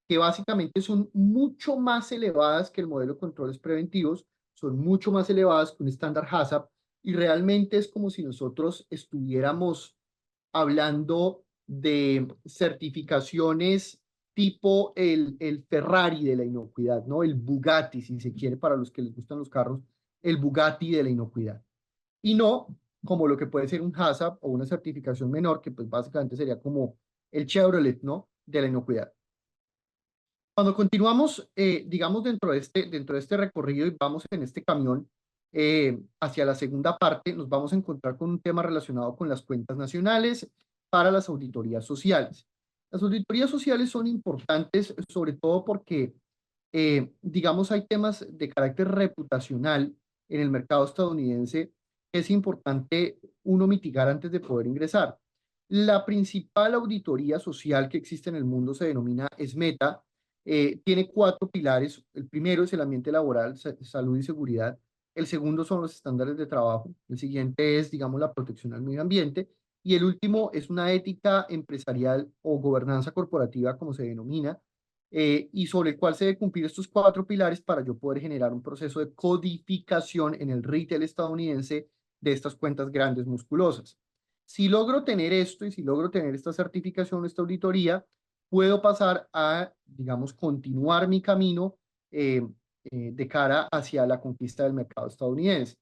B: que básicamente son mucho más elevadas que el modelo de controles preventivos, son mucho más elevadas que un estándar HACCP, y realmente es como si nosotros estuviéramos hablando de certificaciones tipo el Ferrari de la inocuidad, ¿no? El Bugatti, si se quiere, para los que les gustan los carros, el Bugatti de la inocuidad. Y no como lo que puede ser un HACCP o una certificación menor, que pues básicamente sería como el Chevrolet, ¿no? De la inocuidad. Cuando continuamos, digamos, dentro de este recorrido y vamos en este camión hacia la segunda parte, nos vamos a encontrar con un tema relacionado con las cuentas nacionales para las auditorías sociales. Las auditorías sociales son importantes, sobre todo porque, digamos, hay temas de carácter reputacional en el mercado estadounidense que es importante uno mitigar antes de poder ingresar. La principal auditoría social que existe en el mundo se denomina SMETA. Tiene cuatro pilares. El primero es el ambiente laboral, salud y seguridad. El segundo son los estándares de trabajo. El siguiente es, digamos, la protección al medio ambiente. Y el último es una ética empresarial o gobernanza corporativa, como se denomina, y sobre el cual se debe cumplir estos cuatro pilares para yo poder generar un proceso de codificación en el retail estadounidense de estas cuentas grandes musculosas. Si logro tener esto y si logro tener esta certificación, esta auditoría, puedo pasar a, digamos, continuar mi camino de cara hacia la conquista del mercado estadounidense.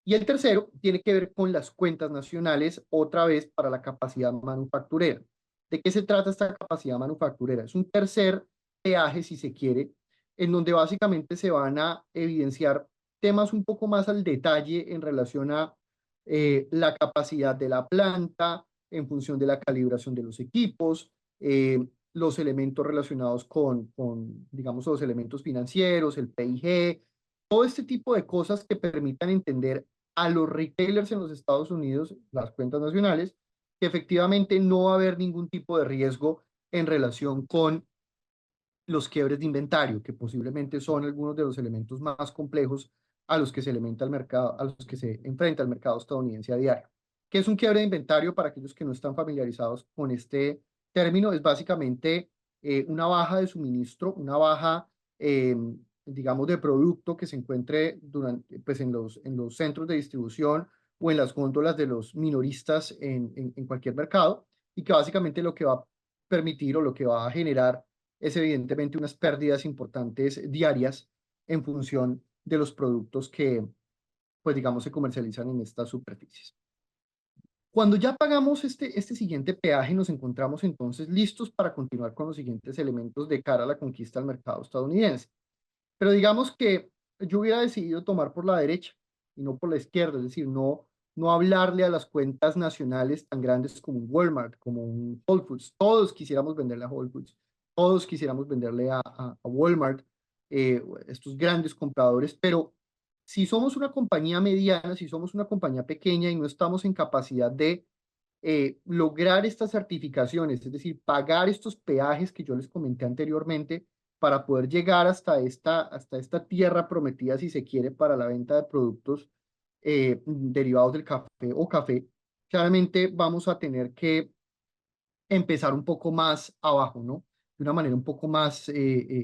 B: Y el tercero tiene que ver con las cuentas nacionales, otra vez para la capacidad manufacturera. ¿De qué se trata esta capacidad manufacturera? Es un tercer peaje, si se quiere, en donde básicamente se van a evidenciar temas un poco más al detalle en relación a la capacidad de la planta, en función de la calibración de los equipos, los elementos relacionados digamos, los elementos financieros, el PIG, todo este tipo de cosas que permitan entender a los retailers en los Estados Unidos, las cuentas nacionales, que efectivamente no va a haber ningún tipo de riesgo en relación con los quiebres de inventario, que posiblemente son algunos de los elementos más complejos a los que se elementa el mercado, a los que se enfrenta el mercado estadounidense a diario. ¿Qué es un quiebre de inventario? Para aquellos que no están familiarizados con este término, es básicamente una baja de suministro, una baja, digamos, de producto que se encuentre pues en los centros de distribución o en las góndolas de los minoristas en cualquier mercado, y que básicamente lo que va a permitir o lo que va a generar es evidentemente unas pérdidas importantes diarias en función de los productos que, pues digamos, se comercializan en estas superficies. Cuando ya pagamos este siguiente peaje, nos encontramos entonces listos para continuar con los siguientes elementos de cara a la conquista del mercado estadounidense. Pero digamos que yo hubiera decidido tomar por la derecha y no por la izquierda, es decir, no hablarle a las cuentas nacionales tan grandes como un Walmart, como un Whole Foods. Todos quisiéramos venderle a Whole Foods, todos quisiéramos venderle a Walmart, estos grandes compradores, pero si somos una compañía mediana, si somos una compañía pequeña y no estamos en capacidad de lograr estas certificaciones, es decir, pagar estos peajes que yo les comenté anteriormente para poder llegar hasta esta tierra prometida, si se quiere, para la venta de productos derivados del café o café, claramente vamos a tener que empezar un poco más abajo, ¿no? De una manera un poco más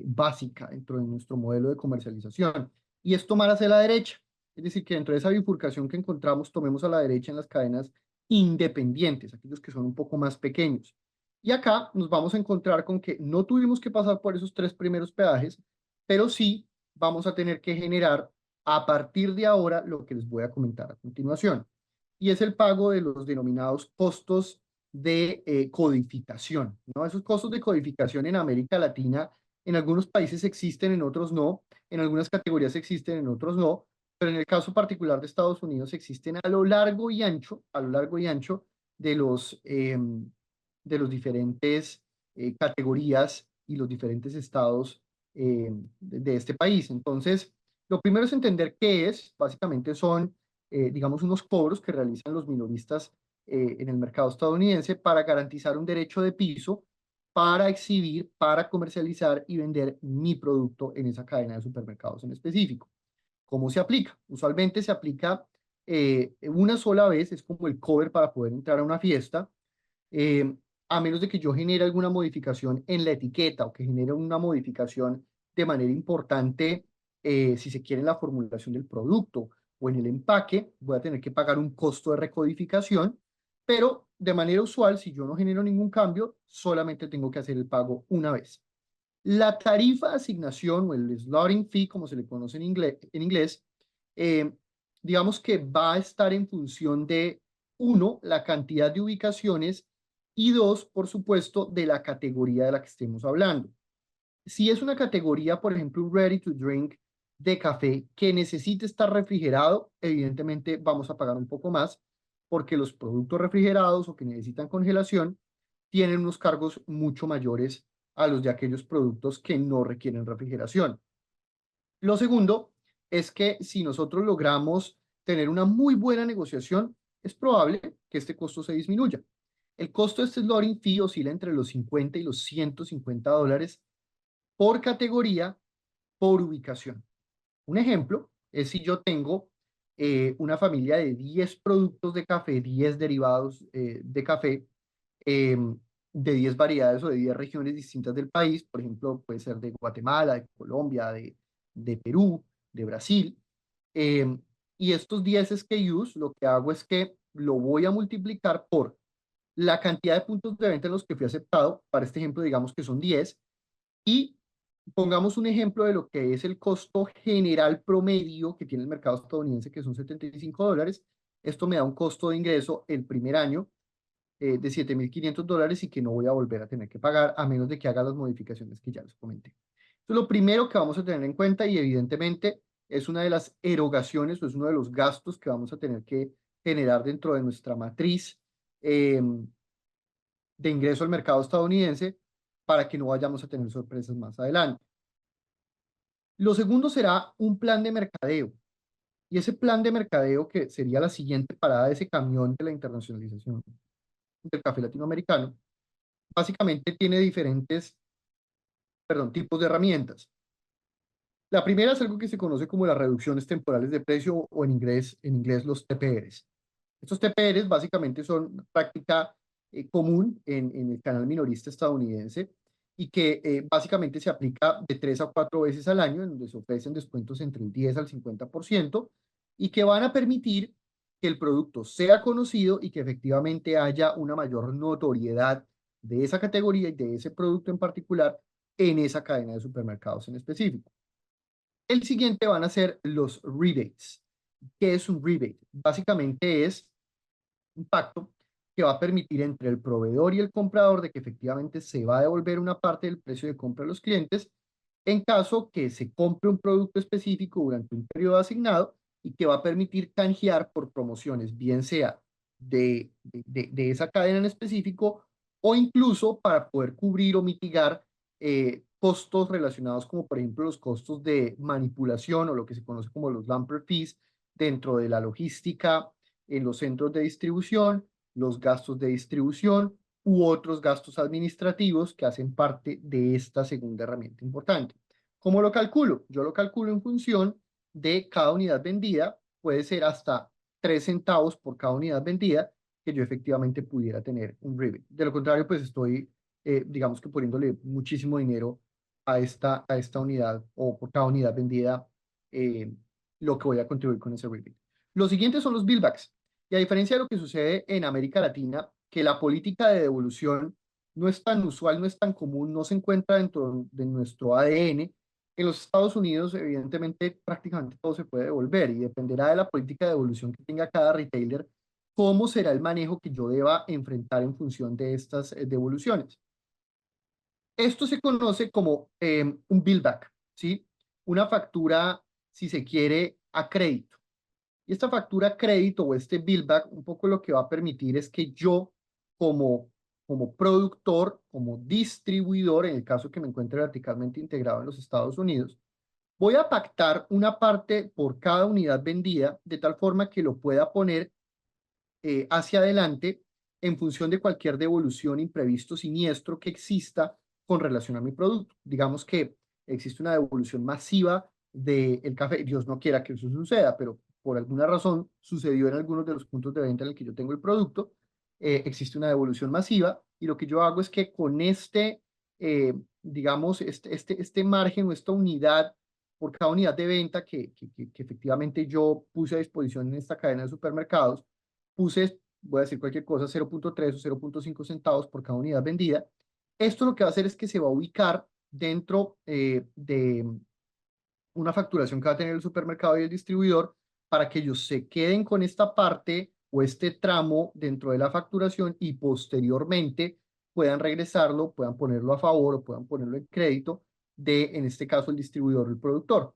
B: básica dentro de nuestro modelo de comercialización. Y es tomar hacia la derecha. Es decir, que dentro de esa bifurcación que encontramos, tomemos a la derecha en las cadenas independientes, aquellos que son un poco más pequeños. Y acá nos vamos a encontrar con que no tuvimos que pasar por esos tres primeros peajes, pero sí vamos a tener que generar a partir de ahora lo que les voy a comentar a continuación. Y es el pago de los denominados costos de codificación, ¿no? Esos costos de codificación en América Latina, en algunos países existen, en otros no, en algunas categorías existen, en otros no, pero en el caso particular de Estados Unidos existen a lo largo y ancho, a lo largo y ancho de los diferentes categorías y los diferentes estados de este país. Entonces, lo primero es entender qué es, básicamente son, digamos, unos cobros que realizan los minoristas en el mercado estadounidense para garantizar un derecho de piso para exhibir, para comercializar y vender mi producto en esa cadena de supermercados en específico. ¿Cómo se aplica? Usualmente se aplica una sola vez, es como el cover para poder entrar a una fiesta, eh, a menos de que yo genere alguna modificación en la etiqueta o que genere una modificación de manera importante, si se quiere, en la formulación del producto o en el empaque, voy a tener que pagar un costo de recodificación, pero de manera usual, si yo no genero ningún cambio, solamente tengo que hacer el pago una vez. La tarifa de asignación o el slotting fee, como se le conoce en inglés, eh, digamos que va a estar en función de, uno, la cantidad de ubicaciones y dos, por supuesto, de la categoría de la que estemos hablando. Si es una categoría, por ejemplo, un ready to drink de café que necesite estar refrigerado, evidentemente vamos a pagar un poco más porque los productos refrigerados o que necesitan congelación tienen unos cargos mucho mayores a los de aquellos productos que no requieren refrigeración. Lo segundo es que si nosotros logramos tener una muy buena negociación, es probable que este costo se disminuya. El costo de este slotting fee oscila entre los 50 y los $150 por categoría, por ubicación. Un ejemplo es si yo tengo una familia de 10 productos de café, 10 derivados de café, eh, de 10 variedades o de 10 regiones distintas del país, por ejemplo, puede ser de Guatemala, de Colombia, de Perú, de Brasil. y estos 10 SKUs lo que hago es que lo voy a multiplicar por la cantidad de puntos de venta en los que fui aceptado. Para este ejemplo, digamos que son 10, y pongamos un ejemplo de lo que es el costo general promedio que tiene el mercado estadounidense, que son $75. Esto me da un costo de ingreso el primer año de $7,500 y que no voy a volver a tener que pagar a menos de que haga las modificaciones que ya les comenté. Entonces, lo primero que vamos a tener en cuenta, y evidentemente es una de las erogaciones o es uno de los gastos que vamos a tener que generar dentro de nuestra matriz de ingreso al mercado estadounidense para que no vayamos a tener sorpresas más adelante. Lo segundo será un plan de mercadeo. Y ese plan de mercadeo, que sería la siguiente parada de ese camión de la internacionalización del café latinoamericano, básicamente tiene diferentes, perdón, tipos de herramientas. La primera es algo que se conoce como las reducciones temporales de precio o en inglés los TPRs. Estos TPRs básicamente son práctica común en el canal minorista estadounidense y que básicamente se aplica de 3 a 4 veces al año, en donde se ofrecen descuentos entre el 10 al 50% y que van a permitir que el producto sea conocido y que efectivamente haya una mayor notoriedad de esa categoría y de ese producto en particular en esa cadena de supermercados en específico. El siguiente van a ser los rebates. ¿Qué es un rebate? Básicamente es un pacto que va a permitir entre el proveedor y el comprador de que efectivamente se va a devolver una parte del precio de compra a los clientes en caso que se compre un producto específico durante un periodo asignado y que va a permitir canjear por promociones, bien sea de esa cadena en específico o incluso para poder cubrir o mitigar costos relacionados como por ejemplo los costos de manipulación o lo que se conoce como los lumper fees dentro de la logística en los centros de distribución, los gastos de distribución u otros gastos administrativos que hacen parte de esta segunda herramienta importante. ¿Cómo lo calculo? Yo lo calculo en función de cada unidad vendida, puede ser hasta 3 centavos por cada unidad vendida que yo efectivamente pudiera tener un rebate. De lo contrario, pues estoy, digamos que poniéndole muchísimo dinero a esta unidad o por cada unidad vendida, eh, lo que voy a contribuir con ese rebate. Los siguientes son los billbacks. Y a diferencia de lo que sucede en América Latina, que la política de devolución no es tan usual, no es tan común, no se encuentra dentro de nuestro ADN. En los Estados Unidos, evidentemente, prácticamente todo se puede devolver y dependerá de la política de devolución que tenga cada retailer, cómo será el manejo que yo deba enfrentar en función de estas devoluciones. Esto se conoce como un billback, ¿sí? Una factura, si se quiere, a crédito. Y esta factura a crédito o este billback, un poco lo que va a permitir es que yo, como productor, como distribuidor, en el caso que me encuentre verticalmente integrado en los Estados Unidos, voy a pactar una parte por cada unidad vendida, de tal forma que lo pueda poner hacia adelante en función de cualquier devolución, imprevisto, siniestro que exista con relación a mi producto. Digamos que existe una devolución masiva del café. Dios no quiera que eso suceda, pero por alguna razón sucedió en algunos de los puntos de venta en el que yo tengo el producto. Existe una devolución masiva y lo que yo hago es que con digamos, este margen o esta unidad por cada unidad de venta que efectivamente yo puse a disposición en esta cadena de supermercados, puse, voy a decir cualquier cosa, 0,3 o 0,5 centavos por cada unidad vendida. Esto lo que va a hacer es que se va a ubicar dentro de una facturación que va a tener el supermercado y el distribuidor para que ellos se queden con esta parte o este tramo dentro de la facturación y posteriormente puedan regresarlo, puedan ponerlo a favor o puedan ponerlo en crédito de, en este caso, el distribuidor o el productor.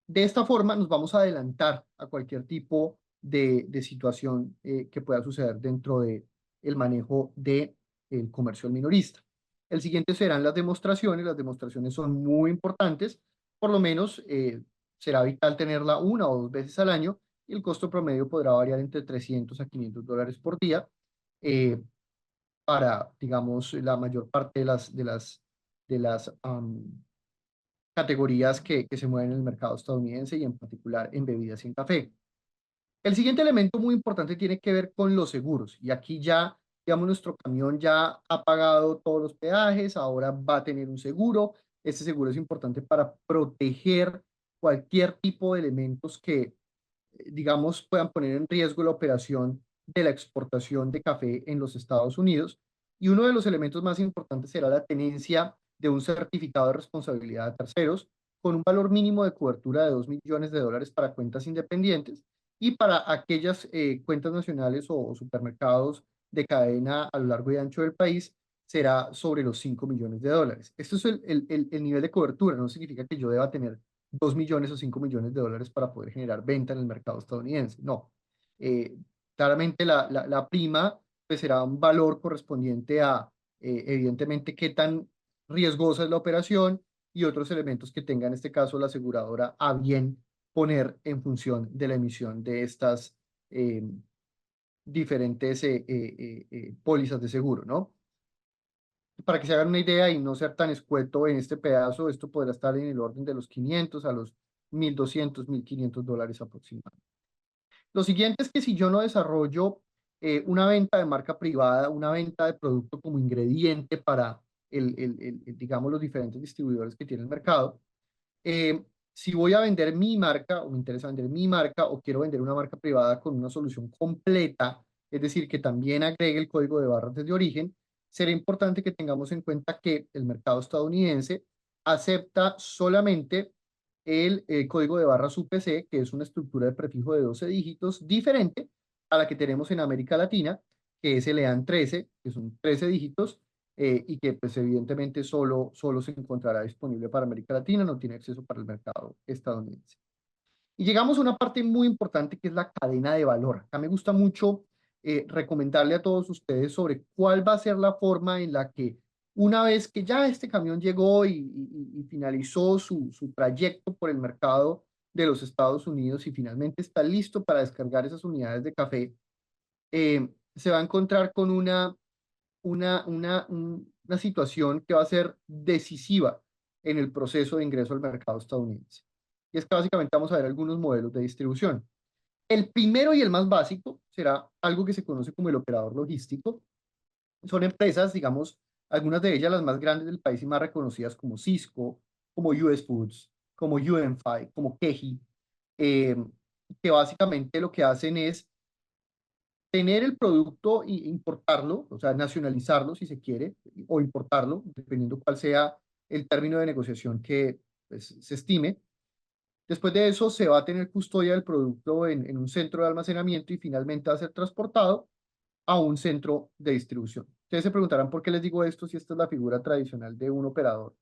B: De esta forma nos vamos a adelantar a cualquier tipo de situación que pueda suceder dentro del manejo del comercio al minorista. El siguiente serán las demostraciones. Las demostraciones son muy importantes, por lo menos será vital tenerla una o dos veces al año y el costo promedio podrá variar entre $300 a $500 por día eh, para, digamos, la mayor parte de las categorías que se mueven en el mercado estadounidense y en particular en bebidas y en café. El siguiente elemento muy importante tiene que ver con los seguros. Y aquí ya, digamos, nuestro camión ya ha pagado todos los peajes, ahora va a tener un seguro. Este seguro es importante para proteger cualquier tipo de elementos que digamos, puedan poner en riesgo la operación de la exportación de café en los Estados Unidos. Y uno de los elementos más importantes será la tenencia de un certificado de responsabilidad de terceros con un valor mínimo de cobertura de $2 millones para cuentas independientes y para aquellas cuentas nacionales o supermercados de cadena a lo largo y ancho del país será sobre los $5 millones. Esto es el nivel de cobertura, no significa que yo deba tener 2 millones o 5 millones de dólares para poder generar venta en el mercado estadounidense. No. Eh, Claramente la prima pues será un valor correspondiente a, evidentemente, qué tan riesgosa es la operación y otros elementos que tenga en este caso la aseguradora a bien poner en función de la emisión de estas diferentes pólizas de seguro, ¿no? Para que se hagan una idea y no ser tan escueto en este pedazo, esto podrá estar en el orden de los 500 a los 1.200, $1.500 aproximadamente. Lo siguiente es que si yo no desarrollo una venta de marca privada, una venta de producto como ingrediente para digamos, los diferentes distribuidores que tiene el mercado, eh, si voy a vender mi marca o me interesa vender mi marca o quiero vender una marca privada con una solución completa, es decir, que también agregue el código de barras desde origen, será importante que tengamos en cuenta que el mercado estadounidense acepta solamente el código de barras UPC, que es una estructura de prefijo de 12 dígitos diferente a la que tenemos en América Latina, que es el EAN 13, que son 13 dígitos, y que pues evidentemente solo se encontrará disponible para América Latina, no tiene acceso para el mercado estadounidense. Y llegamos a una parte muy importante que es la cadena de valor. Acá me gusta mucho recomendarle a todos ustedes sobre cuál va a ser la forma en la que una vez que ya este camión llegó y finalizó su trayecto por el mercado de los Estados Unidos y finalmente está listo para descargar esas unidades de café, se va a encontrar con una situación que va a ser decisiva en el proceso de ingreso al mercado estadounidense. Y es que básicamente vamos a ver algunos modelos de distribución. El primero y el más básico será algo que se conoce como el operador logístico. Son empresas, digamos, algunas de ellas las más grandes del país y más reconocidas como Cisco, como US Foods, como UNFI, como Keji, eh, que básicamente lo que hacen es tener el producto e importarlo, o sea, nacionalizarlo si se quiere, o importarlo, dependiendo cuál sea el término de negociación que pues, se estime. Después de eso, se va a tener custodia del producto en un centro de almacenamiento y finalmente va a ser transportado a un centro de distribución. Ustedes se preguntarán por qué les digo esto si esta es la figura tradicional de un operador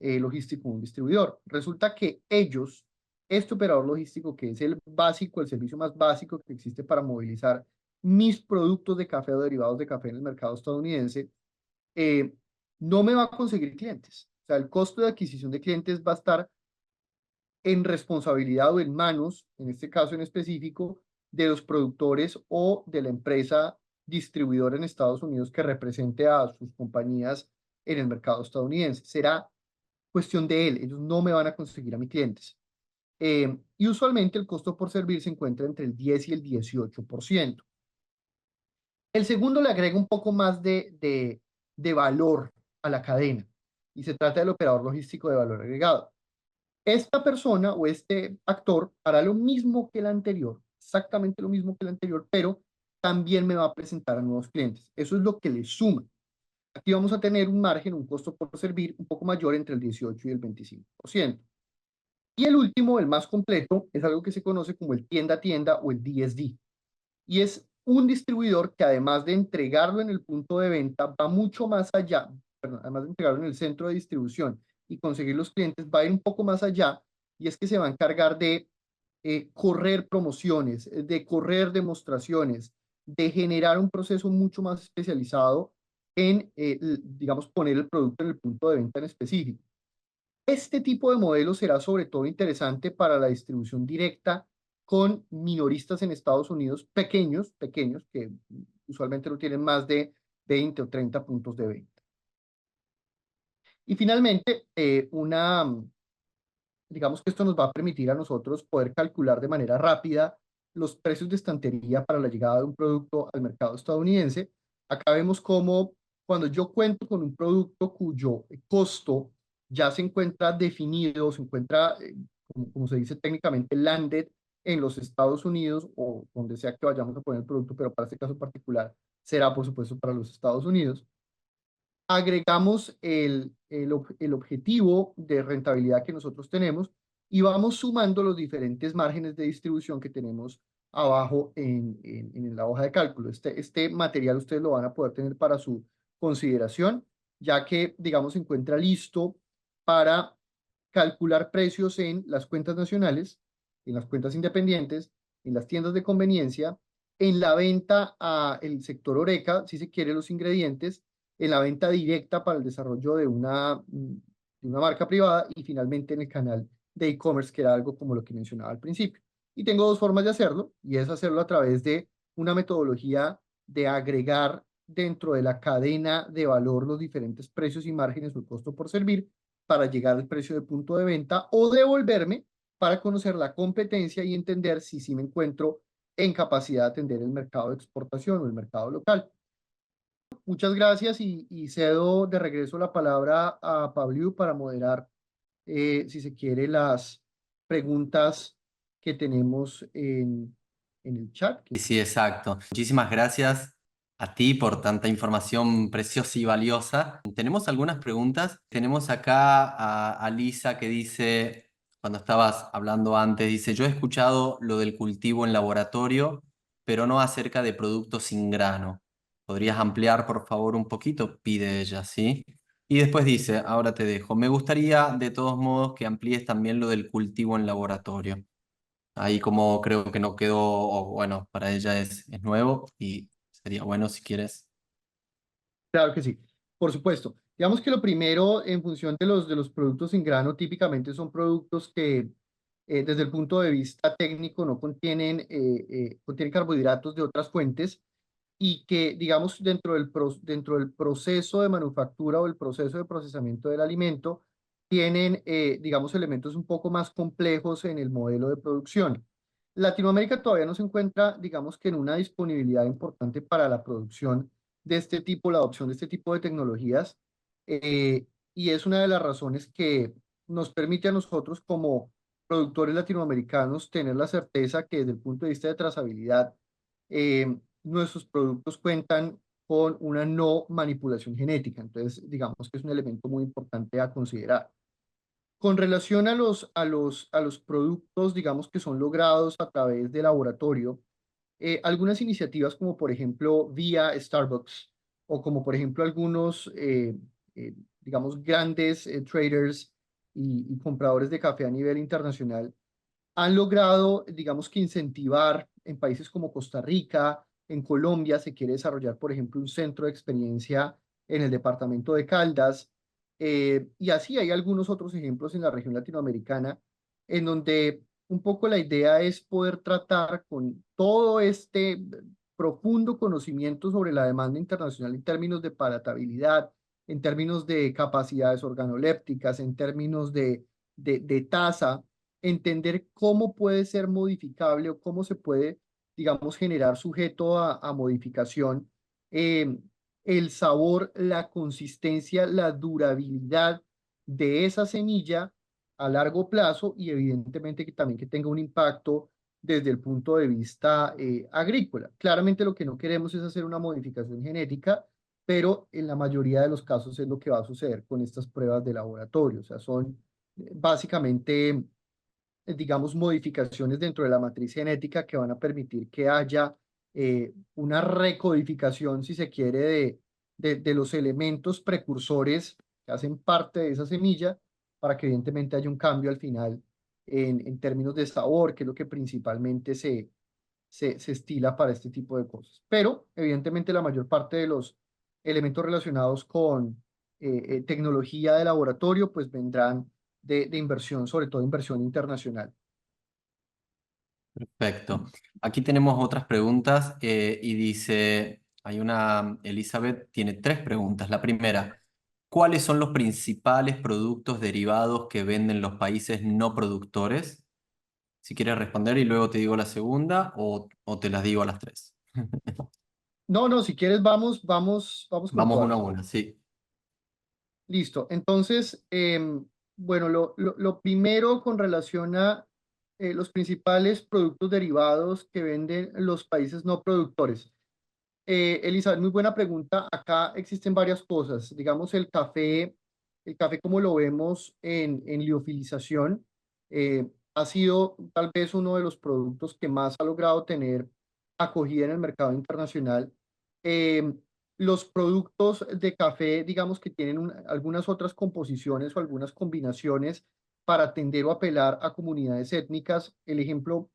B: logístico, un distribuidor. Resulta que ellos, este operador logístico, que es el básico, el servicio más básico que existe para movilizar mis productos de café o derivados de café en el mercado estadounidense, eh, no me va a conseguir clientes. O sea, el costo de adquisición de clientes va a estar en responsabilidad o en manos, en este caso en específico, de los productores o de la empresa distribuidora en Estados Unidos que represente a sus compañías en el mercado estadounidense. Será cuestión de él, ellos no me van a conseguir a mis clientes. Y usualmente el costo por servir se encuentra entre el 10 y el 18%. El segundo le agrega un poco más de valor a la cadena y se trata del operador logístico de valor agregado. Esta persona o este actor hará lo mismo que el anterior, exactamente lo mismo que el anterior, pero también me va a presentar a nuevos clientes. Eso es lo que le suma. Aquí vamos a tener un margen, un costo por servir un poco mayor entre el 18 y el 25%. Y el último, el más completo, es algo que se conoce como el tienda a tienda o el DSD. Y es un distribuidor que además de entregarlo en el punto de venta, va mucho más allá, perdón, además de entregarlo en el centro de distribución y conseguir los clientes, va a ir un poco más allá y es que se va a encargar de correr promociones, de correr demostraciones, de generar un proceso mucho más especializado en, digamos, poner el producto en el punto de venta en específico. Este tipo de modelo será sobre todo interesante para la distribución directa con minoristas en Estados Unidos pequeños, que usualmente no tienen más de 20 o 30 puntos de venta. Y finalmente, digamos que esto nos va a permitir a nosotros poder calcular de manera rápida los precios de estantería para la llegada de un producto al mercado estadounidense. Acá vemos cómo cuando yo cuento con un producto cuyo costo ya se encuentra definido, se encuentra, como se dice técnicamente, landed en los Estados Unidos o donde sea que vayamos a poner el producto, pero para este caso particular será, por supuesto, para los Estados Unidos. Agregamos el objetivo de rentabilidad que nosotros tenemos y vamos sumando los diferentes márgenes de distribución que tenemos abajo en la hoja de cálculo. Este material ustedes lo van a poder tener para su consideración, ya que, digamos, se encuentra listo para calcular precios en las cuentas nacionales, en las cuentas independientes, en las tiendas de conveniencia, en la venta al sector Oreca, si se quiere, los ingredientes, en la venta directa para el desarrollo de una marca privada y finalmente en el canal de e-commerce, que era algo como lo que mencionaba al principio. Y tengo dos formas de hacerlo, y es hacerlo a través de una metodología de agregar dentro de la cadena de valor los diferentes precios y márgenes o el costo por servir para llegar al precio de punto de venta o devolverme para conocer la competencia y entender si sí me encuentro en capacidad de atender el mercado de exportación o el mercado local. Muchas gracias y cedo de regreso la palabra a Pablo para moderar, si se quiere, las preguntas que tenemos en el chat.
A: Sí, sí, exacto. Muchísimas gracias a ti por tanta información preciosa y valiosa. Tenemos algunas preguntas. Tenemos acá a Lisa que dice, cuando estabas hablando antes, dice, yo he escuchado lo del cultivo en laboratorio, pero no acerca de productos sin grano. ¿Podrías ampliar, por favor, un poquito? Pide ella, ¿sí? Y después dice, ahora te dejo, me gustaría de todos modos que amplíes también lo del cultivo en laboratorio. Ahí como creo que no quedó, o bueno, para ella es nuevo y sería bueno si quieres.
B: Claro que sí, por supuesto. Digamos que lo primero, en función de los productos sin grano, típicamente son productos que desde el punto de vista técnico no contienen, contienen carbohidratos de otras fuentes y que, digamos, dentro del proceso de manufactura o el proceso de procesamiento del alimento, tienen, digamos, elementos un poco más complejos en el modelo de producción. Latinoamérica todavía no se encuentra, digamos, que en una disponibilidad importante para la producción de este tipo, la adopción de este tipo de tecnologías, y es una de las razones que nos permite a nosotros como productores latinoamericanos tener la certeza que desde el punto de vista de trazabilidad, nuestros productos cuentan con una no manipulación genética. Entonces, digamos que es un elemento muy importante a considerar. Con relación a a los productos, digamos que son logrados a través de laboratorio, algunas iniciativas como por ejemplo vía Starbucks o como por ejemplo algunos, digamos, grandes traders y compradores de café a nivel internacional han logrado, digamos que incentivar en países como Costa Rica, en Colombia se quiere desarrollar, por ejemplo, un centro de experiencia en el departamento de Caldas, y así hay algunos otros ejemplos en la región latinoamericana, en donde un poco la idea es poder tratar con todo este profundo conocimiento sobre la demanda internacional en términos de palatabilidad, en términos de capacidades organolépticas, en términos de tasa, entender cómo puede ser modificable o cómo se puede, digamos, generar sujeto a modificación, eh, el sabor, la consistencia, la durabilidad de esa semilla a largo plazo y evidentemente que también que tenga un impacto desde el punto de vista agrícola. Claramente lo que no queremos es hacer una modificación genética, pero en la mayoría de los casos es lo que va a suceder con estas pruebas de laboratorio. O sea, son básicamente, digamos, modificaciones dentro de la matriz genética que van a permitir que haya una recodificación, si se quiere, de los elementos precursores que hacen parte de esa semilla para que evidentemente haya un cambio al final en términos de sabor, que es lo que principalmente se estila para este tipo de cosas. Pero evidentemente la mayor parte de los elementos relacionados con tecnología de laboratorio pues vendrán de inversión, sobre todo inversión internacional.
A: Perfecto. Aquí tenemos otras preguntas y dice, hay una, Elizabeth tiene tres preguntas. La primera, ¿cuáles son los principales productos derivados que venden los países no productores? Si quieres responder y luego te digo la segunda o te las digo a las tres.
B: No, no, si quieres vamos con
A: Vamos
B: todas.
A: una a una, sí.
B: Listo. Entonces, bueno, lo primero con relación a los principales productos derivados que venden los países no productores. Elizabeth, muy buena pregunta. Acá existen varias cosas. Digamos, el café como lo vemos en liofilización, ha sido tal vez uno de los productos que más ha logrado tener acogida en el mercado internacional. Eh, los productos de café, digamos que tienen algunas otras composiciones o algunas combinaciones para atender o apelar a comunidades étnicas. El ejemplo,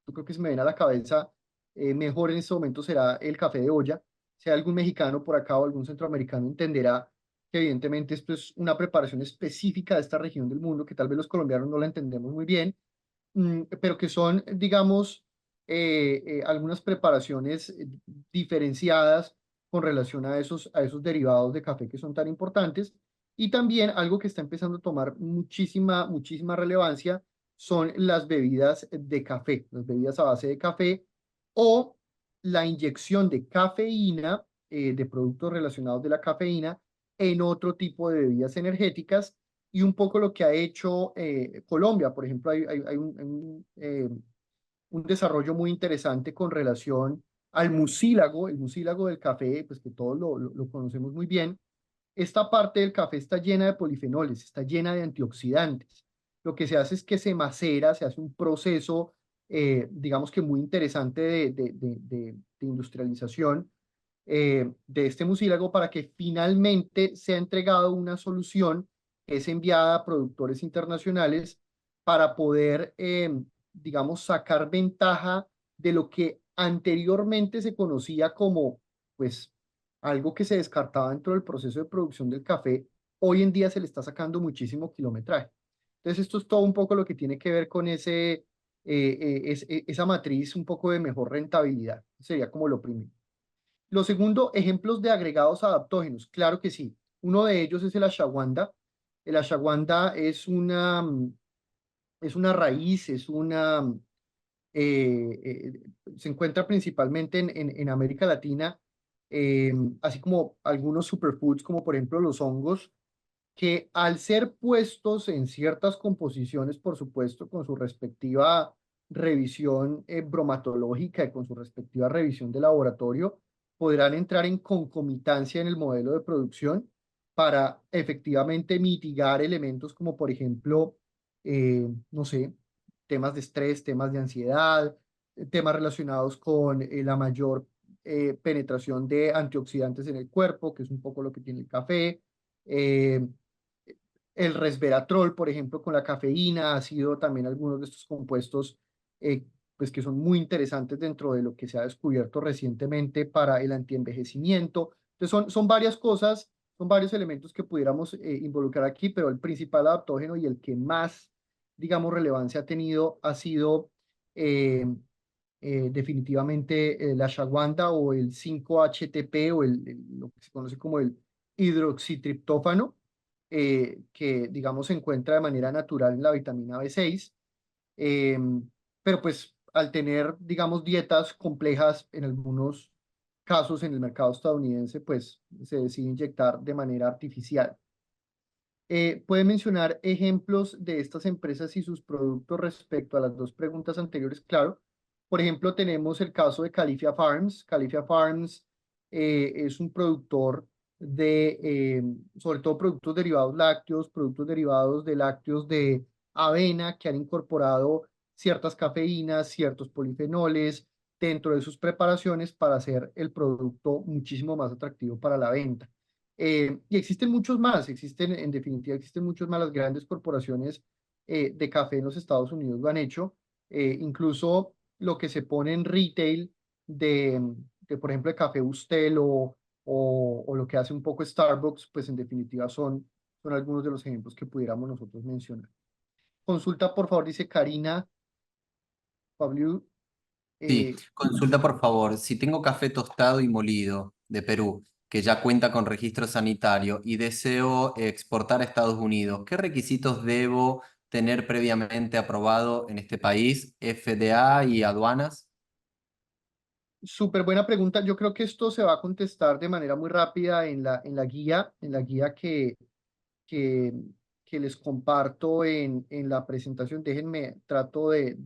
B: yo creo que se me viene a la cabeza mejor en este momento será el café de olla. Si hay algún mexicano por acá o algún centroamericano entenderá que evidentemente esto es una preparación específica de esta región del mundo que tal vez los colombianos no la entendemos muy bien, pero que son, digamos, algunas preparaciones diferenciadas con relación a esos derivados de café que son tan importantes. Y también algo que está empezando a tomar muchísima relevancia son las bebidas de café, las bebidas a base de café o la inyección de cafeína, de productos relacionados de la cafeína en otro tipo de bebidas energéticas y un poco lo que ha hecho Colombia. Por ejemplo, hay un desarrollo muy interesante con relación al mucílago, el mucílago del café, pues que todos lo conocemos muy bien. Esta parte del café está llena de polifenoles, está llena de antioxidantes. Lo que se hace es que se macera, se hace un proceso, digamos que muy interesante de industrialización de este mucílago para que finalmente sea entregado una solución que es enviada a productores internacionales para poder, digamos, sacar ventaja de lo que anteriormente se conocía como, pues, algo que se descartaba dentro del proceso de producción del café. Hoy en día se le está sacando muchísimo kilometraje. Entonces, esto es todo un poco lo que tiene que ver con esa matriz un poco de mejor rentabilidad. Sería como lo primero. Lo segundo, ejemplos de agregados adaptógenos. Claro que sí. Uno de ellos es el ashwagandha. El ashwagandha es una raíz, se encuentra principalmente en América Latina, eh, así como algunos superfoods, como por ejemplo los hongos, que al ser puestos en ciertas composiciones, por supuesto, con su respectiva revisión bromatológica y con su respectiva revisión de laboratorio, podrán entrar en concomitancia en el modelo de producción para efectivamente mitigar elementos como, por ejemplo, no sé, temas de estrés, temas de ansiedad, temas relacionados con la mayor penetración de antioxidantes en el cuerpo, que es un poco lo que tiene el café. eh, el resveratrol, por ejemplo, con la cafeína, ha sido también algunos de estos compuestos eh, pues que son muy interesantes dentro de lo que se ha descubierto recientemente para el antienvejecimiento. Entonces son varias cosas, son varios elementos que pudiéramos involucrar aquí, pero el principal adaptógeno y el que más, digamos, relevancia ha tenido ha sido eh, definitivamente la ashwagandha o el 5-HTP o lo que se conoce como el hidroxitriptófano, que digamos se encuentra de manera natural en la vitamina B6, eh, pero pues al tener digamos dietas complejas en algunos casos en el mercado estadounidense, pues se decide inyectar de manera artificial. ¿Puede mencionar ejemplos de estas empresas y sus productos respecto a las dos preguntas anteriores? Claro. Por ejemplo, tenemos el caso de Califia Farms. Califia Farms es un productor sobre todo productos derivados lácteos, productos derivados de lácteos de avena que han incorporado ciertas cafeínas, ciertos polifenoles dentro de sus preparaciones para hacer el producto muchísimo más atractivo para la venta. Y existen muchos más, en definitiva, existen muchos más. Las grandes corporaciones de café en los Estados Unidos lo han hecho. Incluso lo que se pone en retail por ejemplo, de café Ustel o lo que hace un poco Starbucks, pues en definitiva son algunos de los ejemplos que pudiéramos nosotros mencionar. Consulta, por favor, dice Karina Pablo.
A: Sí, consulta por favor, si tengo café tostado y molido de Perú, que ya cuenta con registro sanitario y deseo exportar a Estados Unidos, ¿qué requisitos debo tener previamente aprobado en este país, FDA y aduanas?
B: Súper buena pregunta. Yo creo que esto se va a contestar de manera muy rápida en la guía que, que les comparto en la presentación. Déjenme, trato de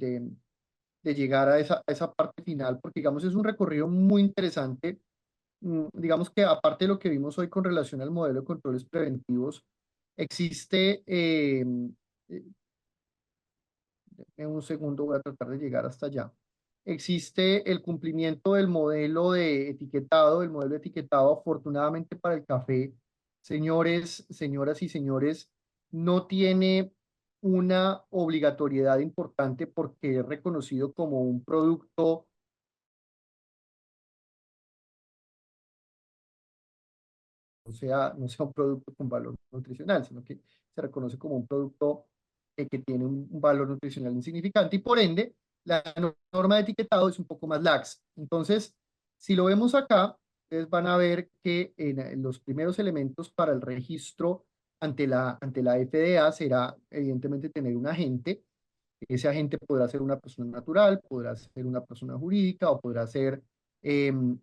B: llegar a esa parte final, porque digamos es un recorrido muy interesante. Digamos que aparte de lo que vimos hoy con relación al modelo de controles preventivos, existe, en un segundo voy a tratar de llegar hasta allá. Existe el cumplimiento del modelo de etiquetado. El modelo de etiquetado, afortunadamente para el café, señores, señoras y señores, no tiene una obligatoriedad importante porque es reconocido como un producto, no sea un producto con valor nutricional, sino que se reconoce como un producto que tiene un valor nutricional insignificante y por ende la norma de etiquetado es un poco más laxa. Entonces, si lo vemos acá, ustedes van a ver que en los primeros elementos para el registro ante la FDA será evidentemente tener un agente. Ese agente podrá ser una persona natural, podrá ser una persona jurídica o podrá ser em,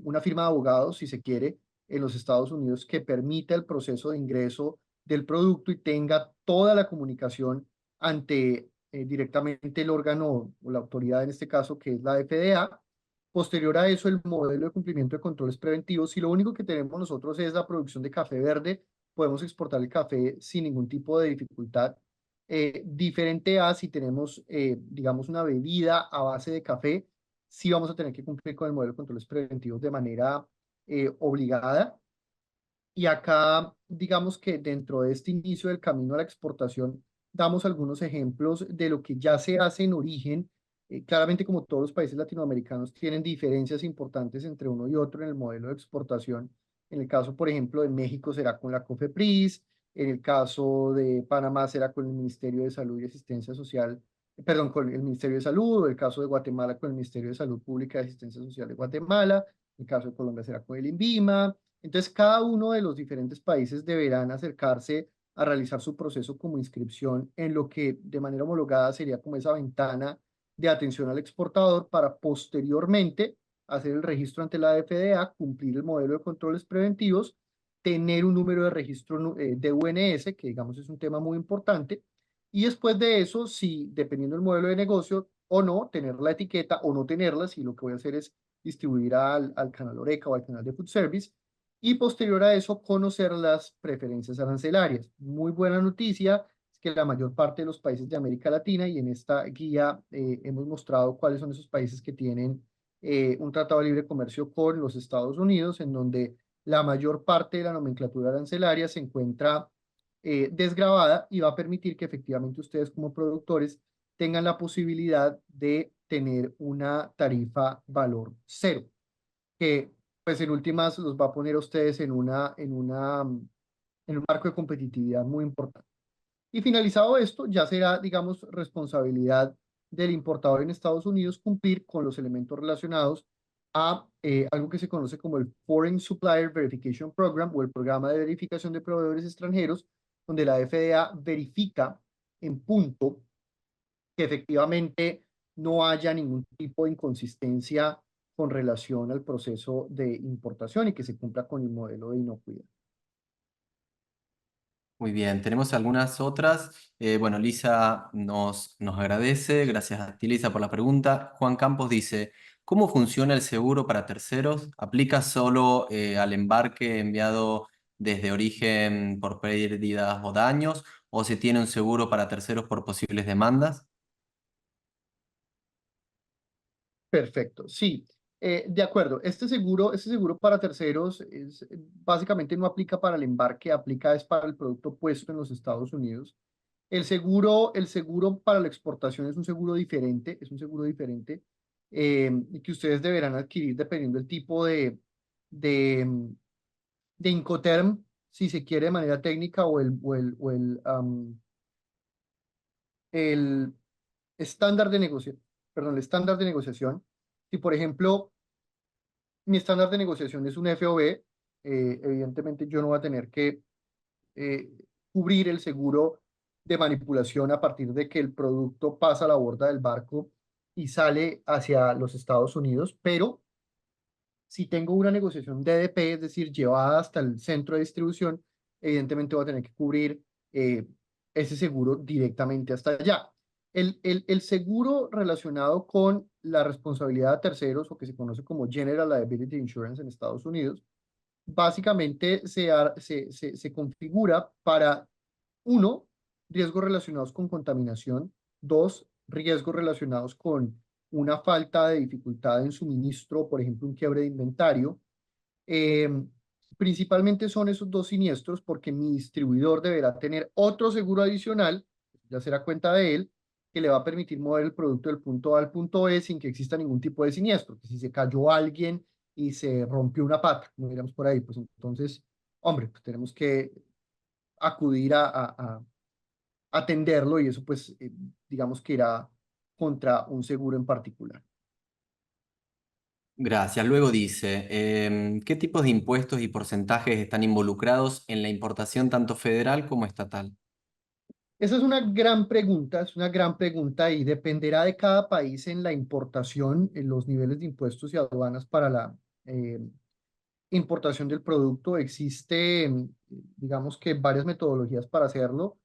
B: una firma de abogados, si se quiere, en los Estados Unidos que permita el proceso de ingreso del producto y tenga toda la comunicación ante directamente el órgano o la autoridad en este caso que es la FDA. Posterior a eso, el modelo de cumplimiento de controles preventivos. Si lo único que tenemos nosotros es la producción de café verde, podemos exportar el café sin ningún tipo de dificultad. Diferente a si tenemos, digamos, una bebida a base de café, sí vamos a tener que cumplir con el modelo de controles preventivos de manera obligada. Y acá, digamos que dentro de este inicio del camino a la exportación, damos algunos ejemplos de lo que ya se hace en origen. Claramente, como todos los países latinoamericanos, tienen diferencias importantes entre uno y otro en el modelo de exportación. En el caso, por ejemplo, de México será con la COFEPRIS, en el caso de Panamá será con el Ministerio de Salud y Asistencia Social, perdón, con el Ministerio de Salud, o el caso de Guatemala con el Ministerio de Salud Pública y Asistencia Social de Guatemala, el caso de Colombia será con el INVIMA. Entonces, cada uno de los diferentes países deberán acercarse a realizar su proceso como inscripción en lo que de manera homologada sería como esa ventana de atención al exportador para posteriormente hacer el registro ante la FDA, cumplir el modelo de controles preventivos, tener un número de registro de UNS, que digamos es un tema muy importante, y después de eso, si dependiendo del modelo de negocio o no, tener la etiqueta o no tenerla, si lo que voy a hacer es distribuir al canal Oreca o al canal de Food Service, y posterior a eso conocer las preferencias arancelarias. Muy buena noticia es que la mayor parte de los países de América Latina, y en esta guía hemos mostrado cuáles son esos países que tienen un tratado de libre comercio con los Estados Unidos, en donde la mayor parte de la nomenclatura arancelaria se encuentra desgravada y va a permitir que efectivamente ustedes como productores tengan la posibilidad de tener una tarifa valor cero, que pues en últimas los va a poner a ustedes en un marco de competitividad muy importante. Y finalizado esto, ya será, digamos, responsabilidad del importador en Estados Unidos cumplir con los elementos relacionados a algo que se conoce como el Foreign Supplier Verification Program o el programa de verificación de proveedores extranjeros, donde la FDA verifica en punto que efectivamente no haya ningún tipo de inconsistencia con relación al proceso de importación y que se cumpla con el modelo de inocuidad.
A: Muy bien, tenemos algunas otras. Bueno, Lisa nos agradece. Gracias a ti, Lisa, por la pregunta. Juan Campos dice, ¿cómo funciona el seguro para terceros? ¿Aplica solo al embarque enviado desde origen por pérdidas o daños? ¿O se tiene un seguro para terceros por posibles demandas?
B: Perfecto, sí. De acuerdo, este seguro para terceros básicamente no aplica para el embarque, aplica es para el producto puesto en los Estados Unidos. El seguro para la exportación es un seguro diferente, que ustedes deberán adquirir dependiendo del tipo de, de Incoterm, si se quiere de manera técnica, el estándar de negociación, perdón, el estándar de negociación. Si, por ejemplo, mi estándar de negociación es un FOB, evidentemente yo no voy a tener que eh, cubrir el seguro de manipulación a partir de que el producto pasa a la borda del barco y sale hacia los Estados Unidos, pero si tengo una negociación DDP, es decir, llevada hasta el centro de distribución, evidentemente voy a tener que cubrir eh, ese seguro directamente hasta allá. El seguro relacionado con la responsabilidad de terceros, o que se conoce como General Liability Insurance en Estados Unidos, básicamente se configura para, uno, riesgos relacionados con contaminación; dos, riesgos relacionados con una falta de dificultad en suministro, por ejemplo, un quiebre de inventario. Eh, Principalmente son esos dos siniestros, porque mi distribuidor deberá tener otro seguro adicional, ya será cuenta de él, que le va a permitir mover el producto del punto A al punto B sin que exista ningún tipo de siniestro. Que si se cayó alguien y se rompió una pata, no digamos por ahí, pues entonces, hombre, pues tenemos que acudir a atenderlo, y eso pues digamos que irá contra un seguro en particular.
A: Gracias. Luego dice, ¿qué tipos de impuestos y porcentajes están involucrados en la importación tanto federal como estatal?
B: Esa es una gran pregunta, es una gran pregunta, y dependerá de cada país en la importación, en los niveles de impuestos y aduanas para la eh, importación del producto. Existe, digamos que varias metodologías para hacerlo.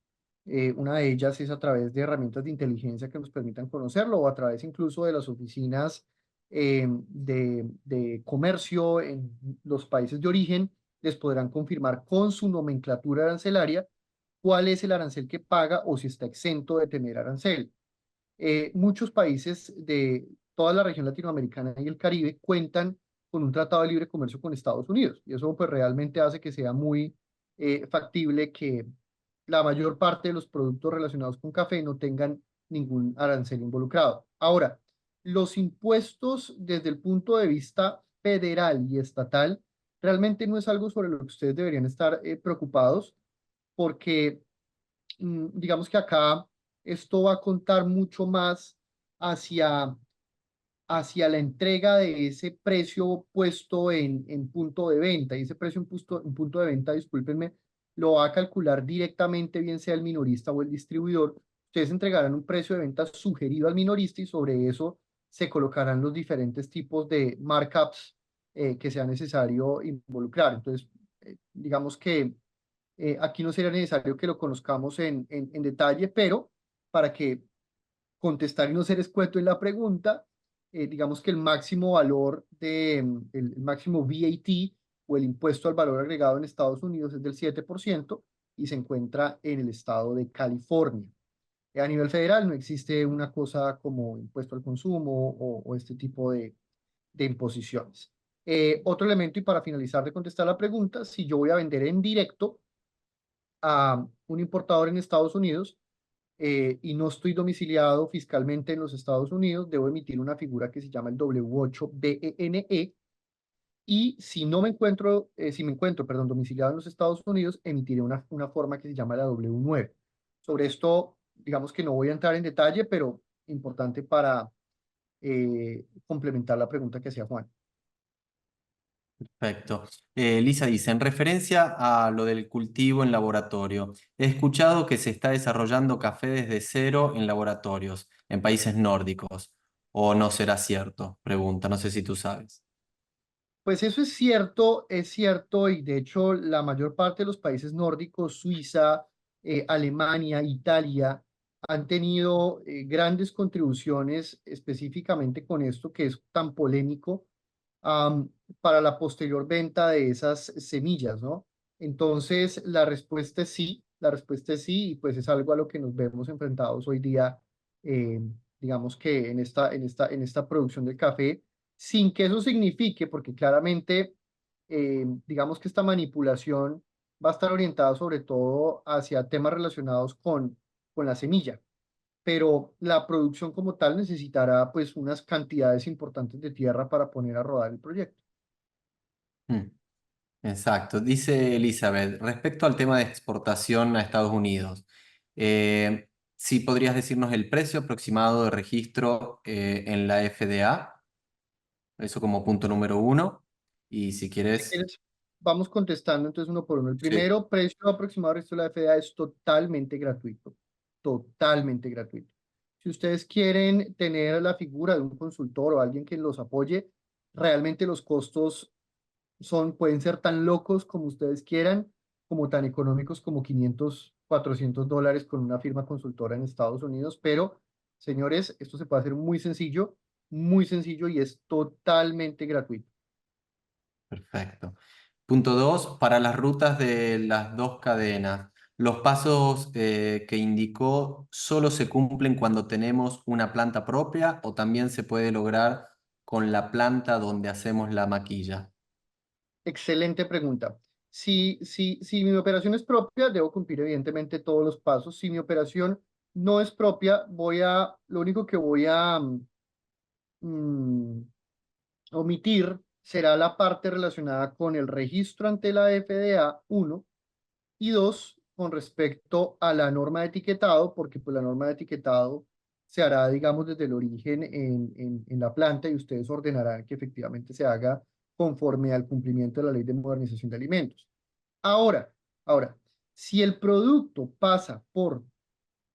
B: Una de ellas es a través de herramientas de inteligencia que nos permitan conocerlo, o a través incluso de las oficinas de comercio en los países de origen. Les podrán confirmar con su nomenclatura arancelaria cuál es el arancel que paga, o si está exento de tener arancel. Muchos países de toda la región latinoamericana y el Caribe cuentan con un tratado de libre comercio con Estados Unidos, y eso pues realmente hace que sea muy factible que la mayor parte de los productos relacionados con café no tengan ningún arancel involucrado. Ahora, los impuestos desde el punto de vista federal y estatal realmente no es algo sobre lo que ustedes deberían estar preocupados, porque digamos que acá esto va a contar mucho más hacia, hacia la entrega de ese precio puesto en punto de venta. Y ese precio en punto de venta, discúlpenme, lo va a calcular directamente, bien sea el minorista o el distribuidor. Ustedes entregarán un precio de venta sugerido al minorista, y sobre eso se colocarán los diferentes tipos de markups que sea necesario involucrar. Entonces, digamos que aquí no sería necesario que lo conozcamos en detalle, pero para que contestar y no ser escueto en la pregunta, digamos que el máximo valor el máximo VAT, o el impuesto al valor agregado en Estados Unidos, es del 7%, y se encuentra en el estado de California. A nivel federal no existe una cosa como impuesto al consumo o este tipo de imposiciones. Otro elemento, y para finalizar de contestar la pregunta: si yo voy a vender en directo a un importador en Estados Unidos, y no estoy domiciliado fiscalmente en los Estados Unidos, debo emitir una figura que se llama el W8BENE. Y si no me encuentro, si me encuentro, perdón, domiciliado en los Estados Unidos, emitiré una forma que se llama la W9. Sobre esto, digamos que no voy a entrar en detalle, pero importante para complementar la pregunta que hacía Juan.
A: Perfecto. Lisa dice, en referencia a lo del cultivo en laboratorio, he escuchado que se está desarrollando café desde cero en laboratorios, en países nórdicos. ¿O no será cierto? Pregunta, no sé si tú sabes.
B: Pues eso es cierto, y de hecho la mayor parte de los países nórdicos, Suiza, Alemania, Italia, han tenido grandes contribuciones específicamente con esto que es tan polémico, am, para la posterior venta de esas semillas, ¿no? Entonces, la respuesta es sí, la respuesta es sí, y pues es algo a lo que nos vemos enfrentados hoy día, eh, digamos que en esta producción del café, sin que eso signifique, porque claramente, digamos que esta manipulación va a estar orientada sobre todo hacia temas relacionados con la semilla, pero la producción como tal necesitará pues unas cantidades importantes de tierra para poner a rodar el proyecto.
A: Mm, exacto. Dice Elizabeth, respecto al tema de exportación a Estados Unidos, ¿sí podrías decirnos el precio aproximado de registro en la FDA? Eso como punto número uno. Y si
B: Si
A: quieres,
B: quieres, vamos contestando entonces uno por uno. El
A: sí.
B: primero, precio aproximado del resto de la FDA, es totalmente gratuito, totalmente gratuito. Si ustedes quieren tener la figura de un consultor o alguien que los apoye, realmente los costos pueden ser tan locos como ustedes quieran. como tan económicos como 500, $400 con una firma consultora en Estados Unidos, pero señores, esto se puede hacer muy sencillo y es totalmente gratuito.
A: Perfecto. Punto 2, para las rutas de las dos cadenas. Los pasos que indicó solo se cumplen cuando tenemos una planta propia o también se puede lograr con la planta donde hacemos la maquilla.
B: Excelente pregunta. Si mi operación es propia, debo cumplir evidentemente todos los pasos. Si mi operación no es propia, lo único que voy a mm, omitir será la parte relacionada con el registro ante la FDA, uno, y dos, con respecto a la norma de etiquetado, porque pues la norma de etiquetado se hará, digamos, desde el origen en la planta y ustedes ordenarán que efectivamente se haga conforme al cumplimiento de la Ley de Modernización de Alimentos. Ahora, ahora, si el producto pasa por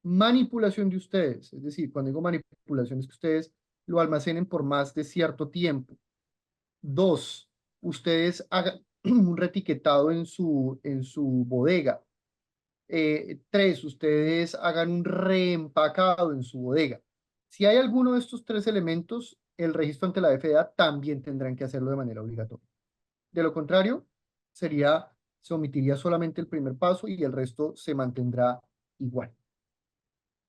B: manipulación de ustedes, es decir, cuando digo manipulación es que ustedes lo almacenen por más de cierto tiempo. Dos, ustedes hagan un retiquetado en su bodega. Tres, ustedes hagan un reempacado en su bodega. Si hay alguno de estos tres elementos, el registro ante la FDA también tendrán que hacerlo de manera obligatoria. De lo contrario, se omitiría solamente el primer paso y el resto se mantendrá igual.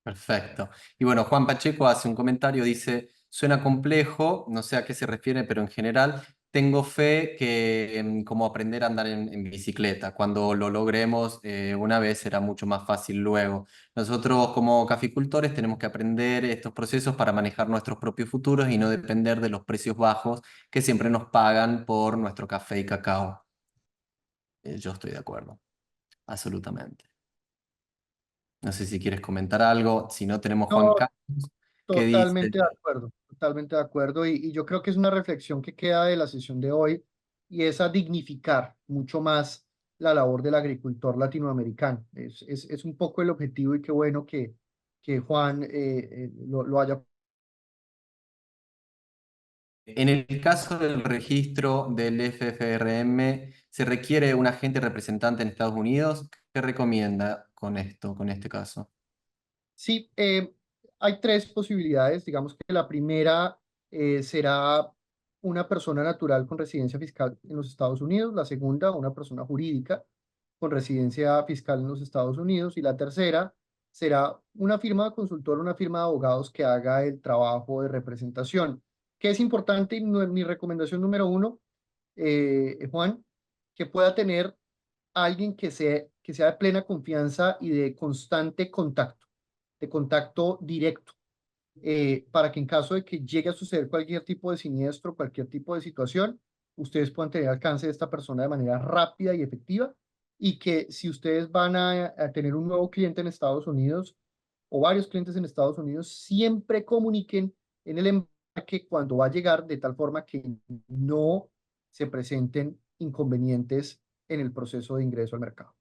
A: Perfecto. Y bueno, Juan Pacheco hace un comentario, dice, suena complejo, no sé a qué se refiere, pero en general tengo fe que como aprender a andar en bicicleta. Cuando lo logremos una vez será mucho más fácil luego. Nosotros como caficultores tenemos que aprender estos procesos para manejar nuestros propios futuros y no depender de los precios bajos que siempre nos pagan por nuestro café y cacao. Yo estoy de acuerdo, absolutamente. No sé si quieres comentar algo, si no tenemos Juan
B: No,
A: Carlos, que dice...
B: totalmente de acuerdo, totalmente de acuerdo. Y yo creo que es una reflexión que queda de la sesión de hoy y es a dignificar mucho más la labor del agricultor latinoamericano. Es un poco el objetivo y qué bueno que Juan lo haya.
A: En el caso del registro del FFRM, ¿se requiere un agente representante en Estados Unidos? ¿Qué recomienda con esto, con este caso?
B: Sí, hay tres posibilidades. Digamos que la primera será una persona natural con residencia fiscal en los Estados Unidos, la segunda, una persona jurídica con residencia fiscal en los Estados Unidos y la tercera será una firma de consultor, una firma de abogados que haga el trabajo de representación. Que es importante, y mi recomendación número uno, Juan, que pueda tener alguien que sea de plena confianza y de contacto directo, para que en caso de que llegue a suceder cualquier tipo de siniestro, cualquier tipo de situación, ustedes puedan tener alcance de esta persona de manera rápida y efectiva y que si ustedes van a tener un nuevo cliente en Estados Unidos o varios clientes en Estados Unidos, siempre comuniquen en el embarque cuando va a llegar de tal forma que no se presenten inconvenientes en el proceso de ingreso al mercado.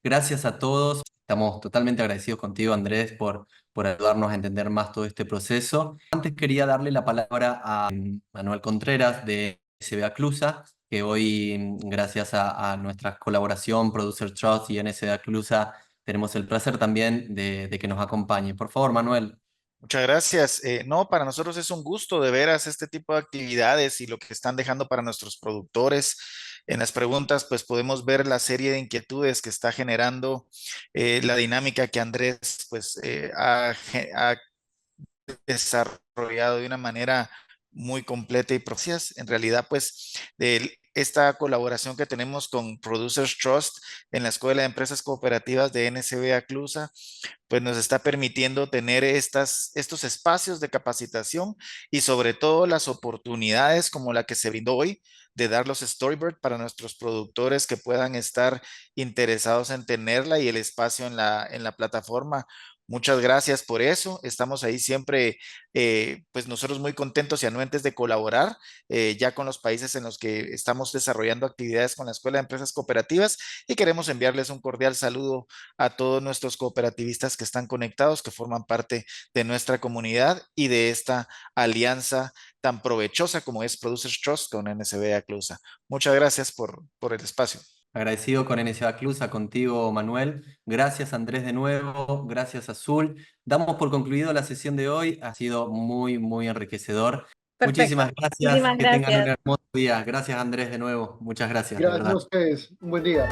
A: Gracias a todos. Estamos totalmente agradecidos contigo, Andrés, por ayudarnos a entender más todo este proceso. Antes quería darle la palabra a Manuel Contreras de SBA Clusa, que hoy, gracias a nuestra colaboración, Producer Trust y NSBA Clusa, tenemos el placer también de que nos acompañe. Por favor, Manuel.
C: Muchas gracias. No, para nosotros es un gusto de veras este tipo de actividades y lo que están dejando para nuestros productores. En las preguntas, pues podemos ver la serie de inquietudes que está generando la dinámica que Andrés, pues, ha desarrollado de una manera muy completa y profesional. En realidad, pues, de esta colaboración que tenemos con Producers Trust en la Escuela de Empresas Cooperativas de NCBA Clusa, pues nos está permitiendo tener estos espacios de capacitación y sobre todo las oportunidades como la que se brindó hoy de dar los storyboard para nuestros productores que puedan estar interesados en tenerla y el espacio en la plataforma. Muchas gracias por eso. Estamos ahí siempre, pues nosotros muy contentos y anuentes de colaborar ya con los países en los que estamos desarrollando actividades con la Escuela de Empresas Cooperativas y queremos enviarles un cordial saludo a todos nuestros cooperativistas que están conectados, que forman parte de nuestra comunidad y de esta alianza tan provechosa como es Producers Trust con NSBA Clusa. Muchas gracias por el espacio.
A: Agradecido con NSA Clusa, contigo, Manuel. Gracias, Andrés, de nuevo. Gracias, Azul. Damos por concluido la sesión de hoy. Ha sido muy, muy enriquecedor.
D: Perfecto.
A: Muchísimas gracias.
D: Muchísimas
A: Que tengan un
D: gracias.
A: hermoso día. Gracias, Andrés, de nuevo. Muchas gracias, de
B: Gracias a
A: verdad.
B: ustedes. Un buen día.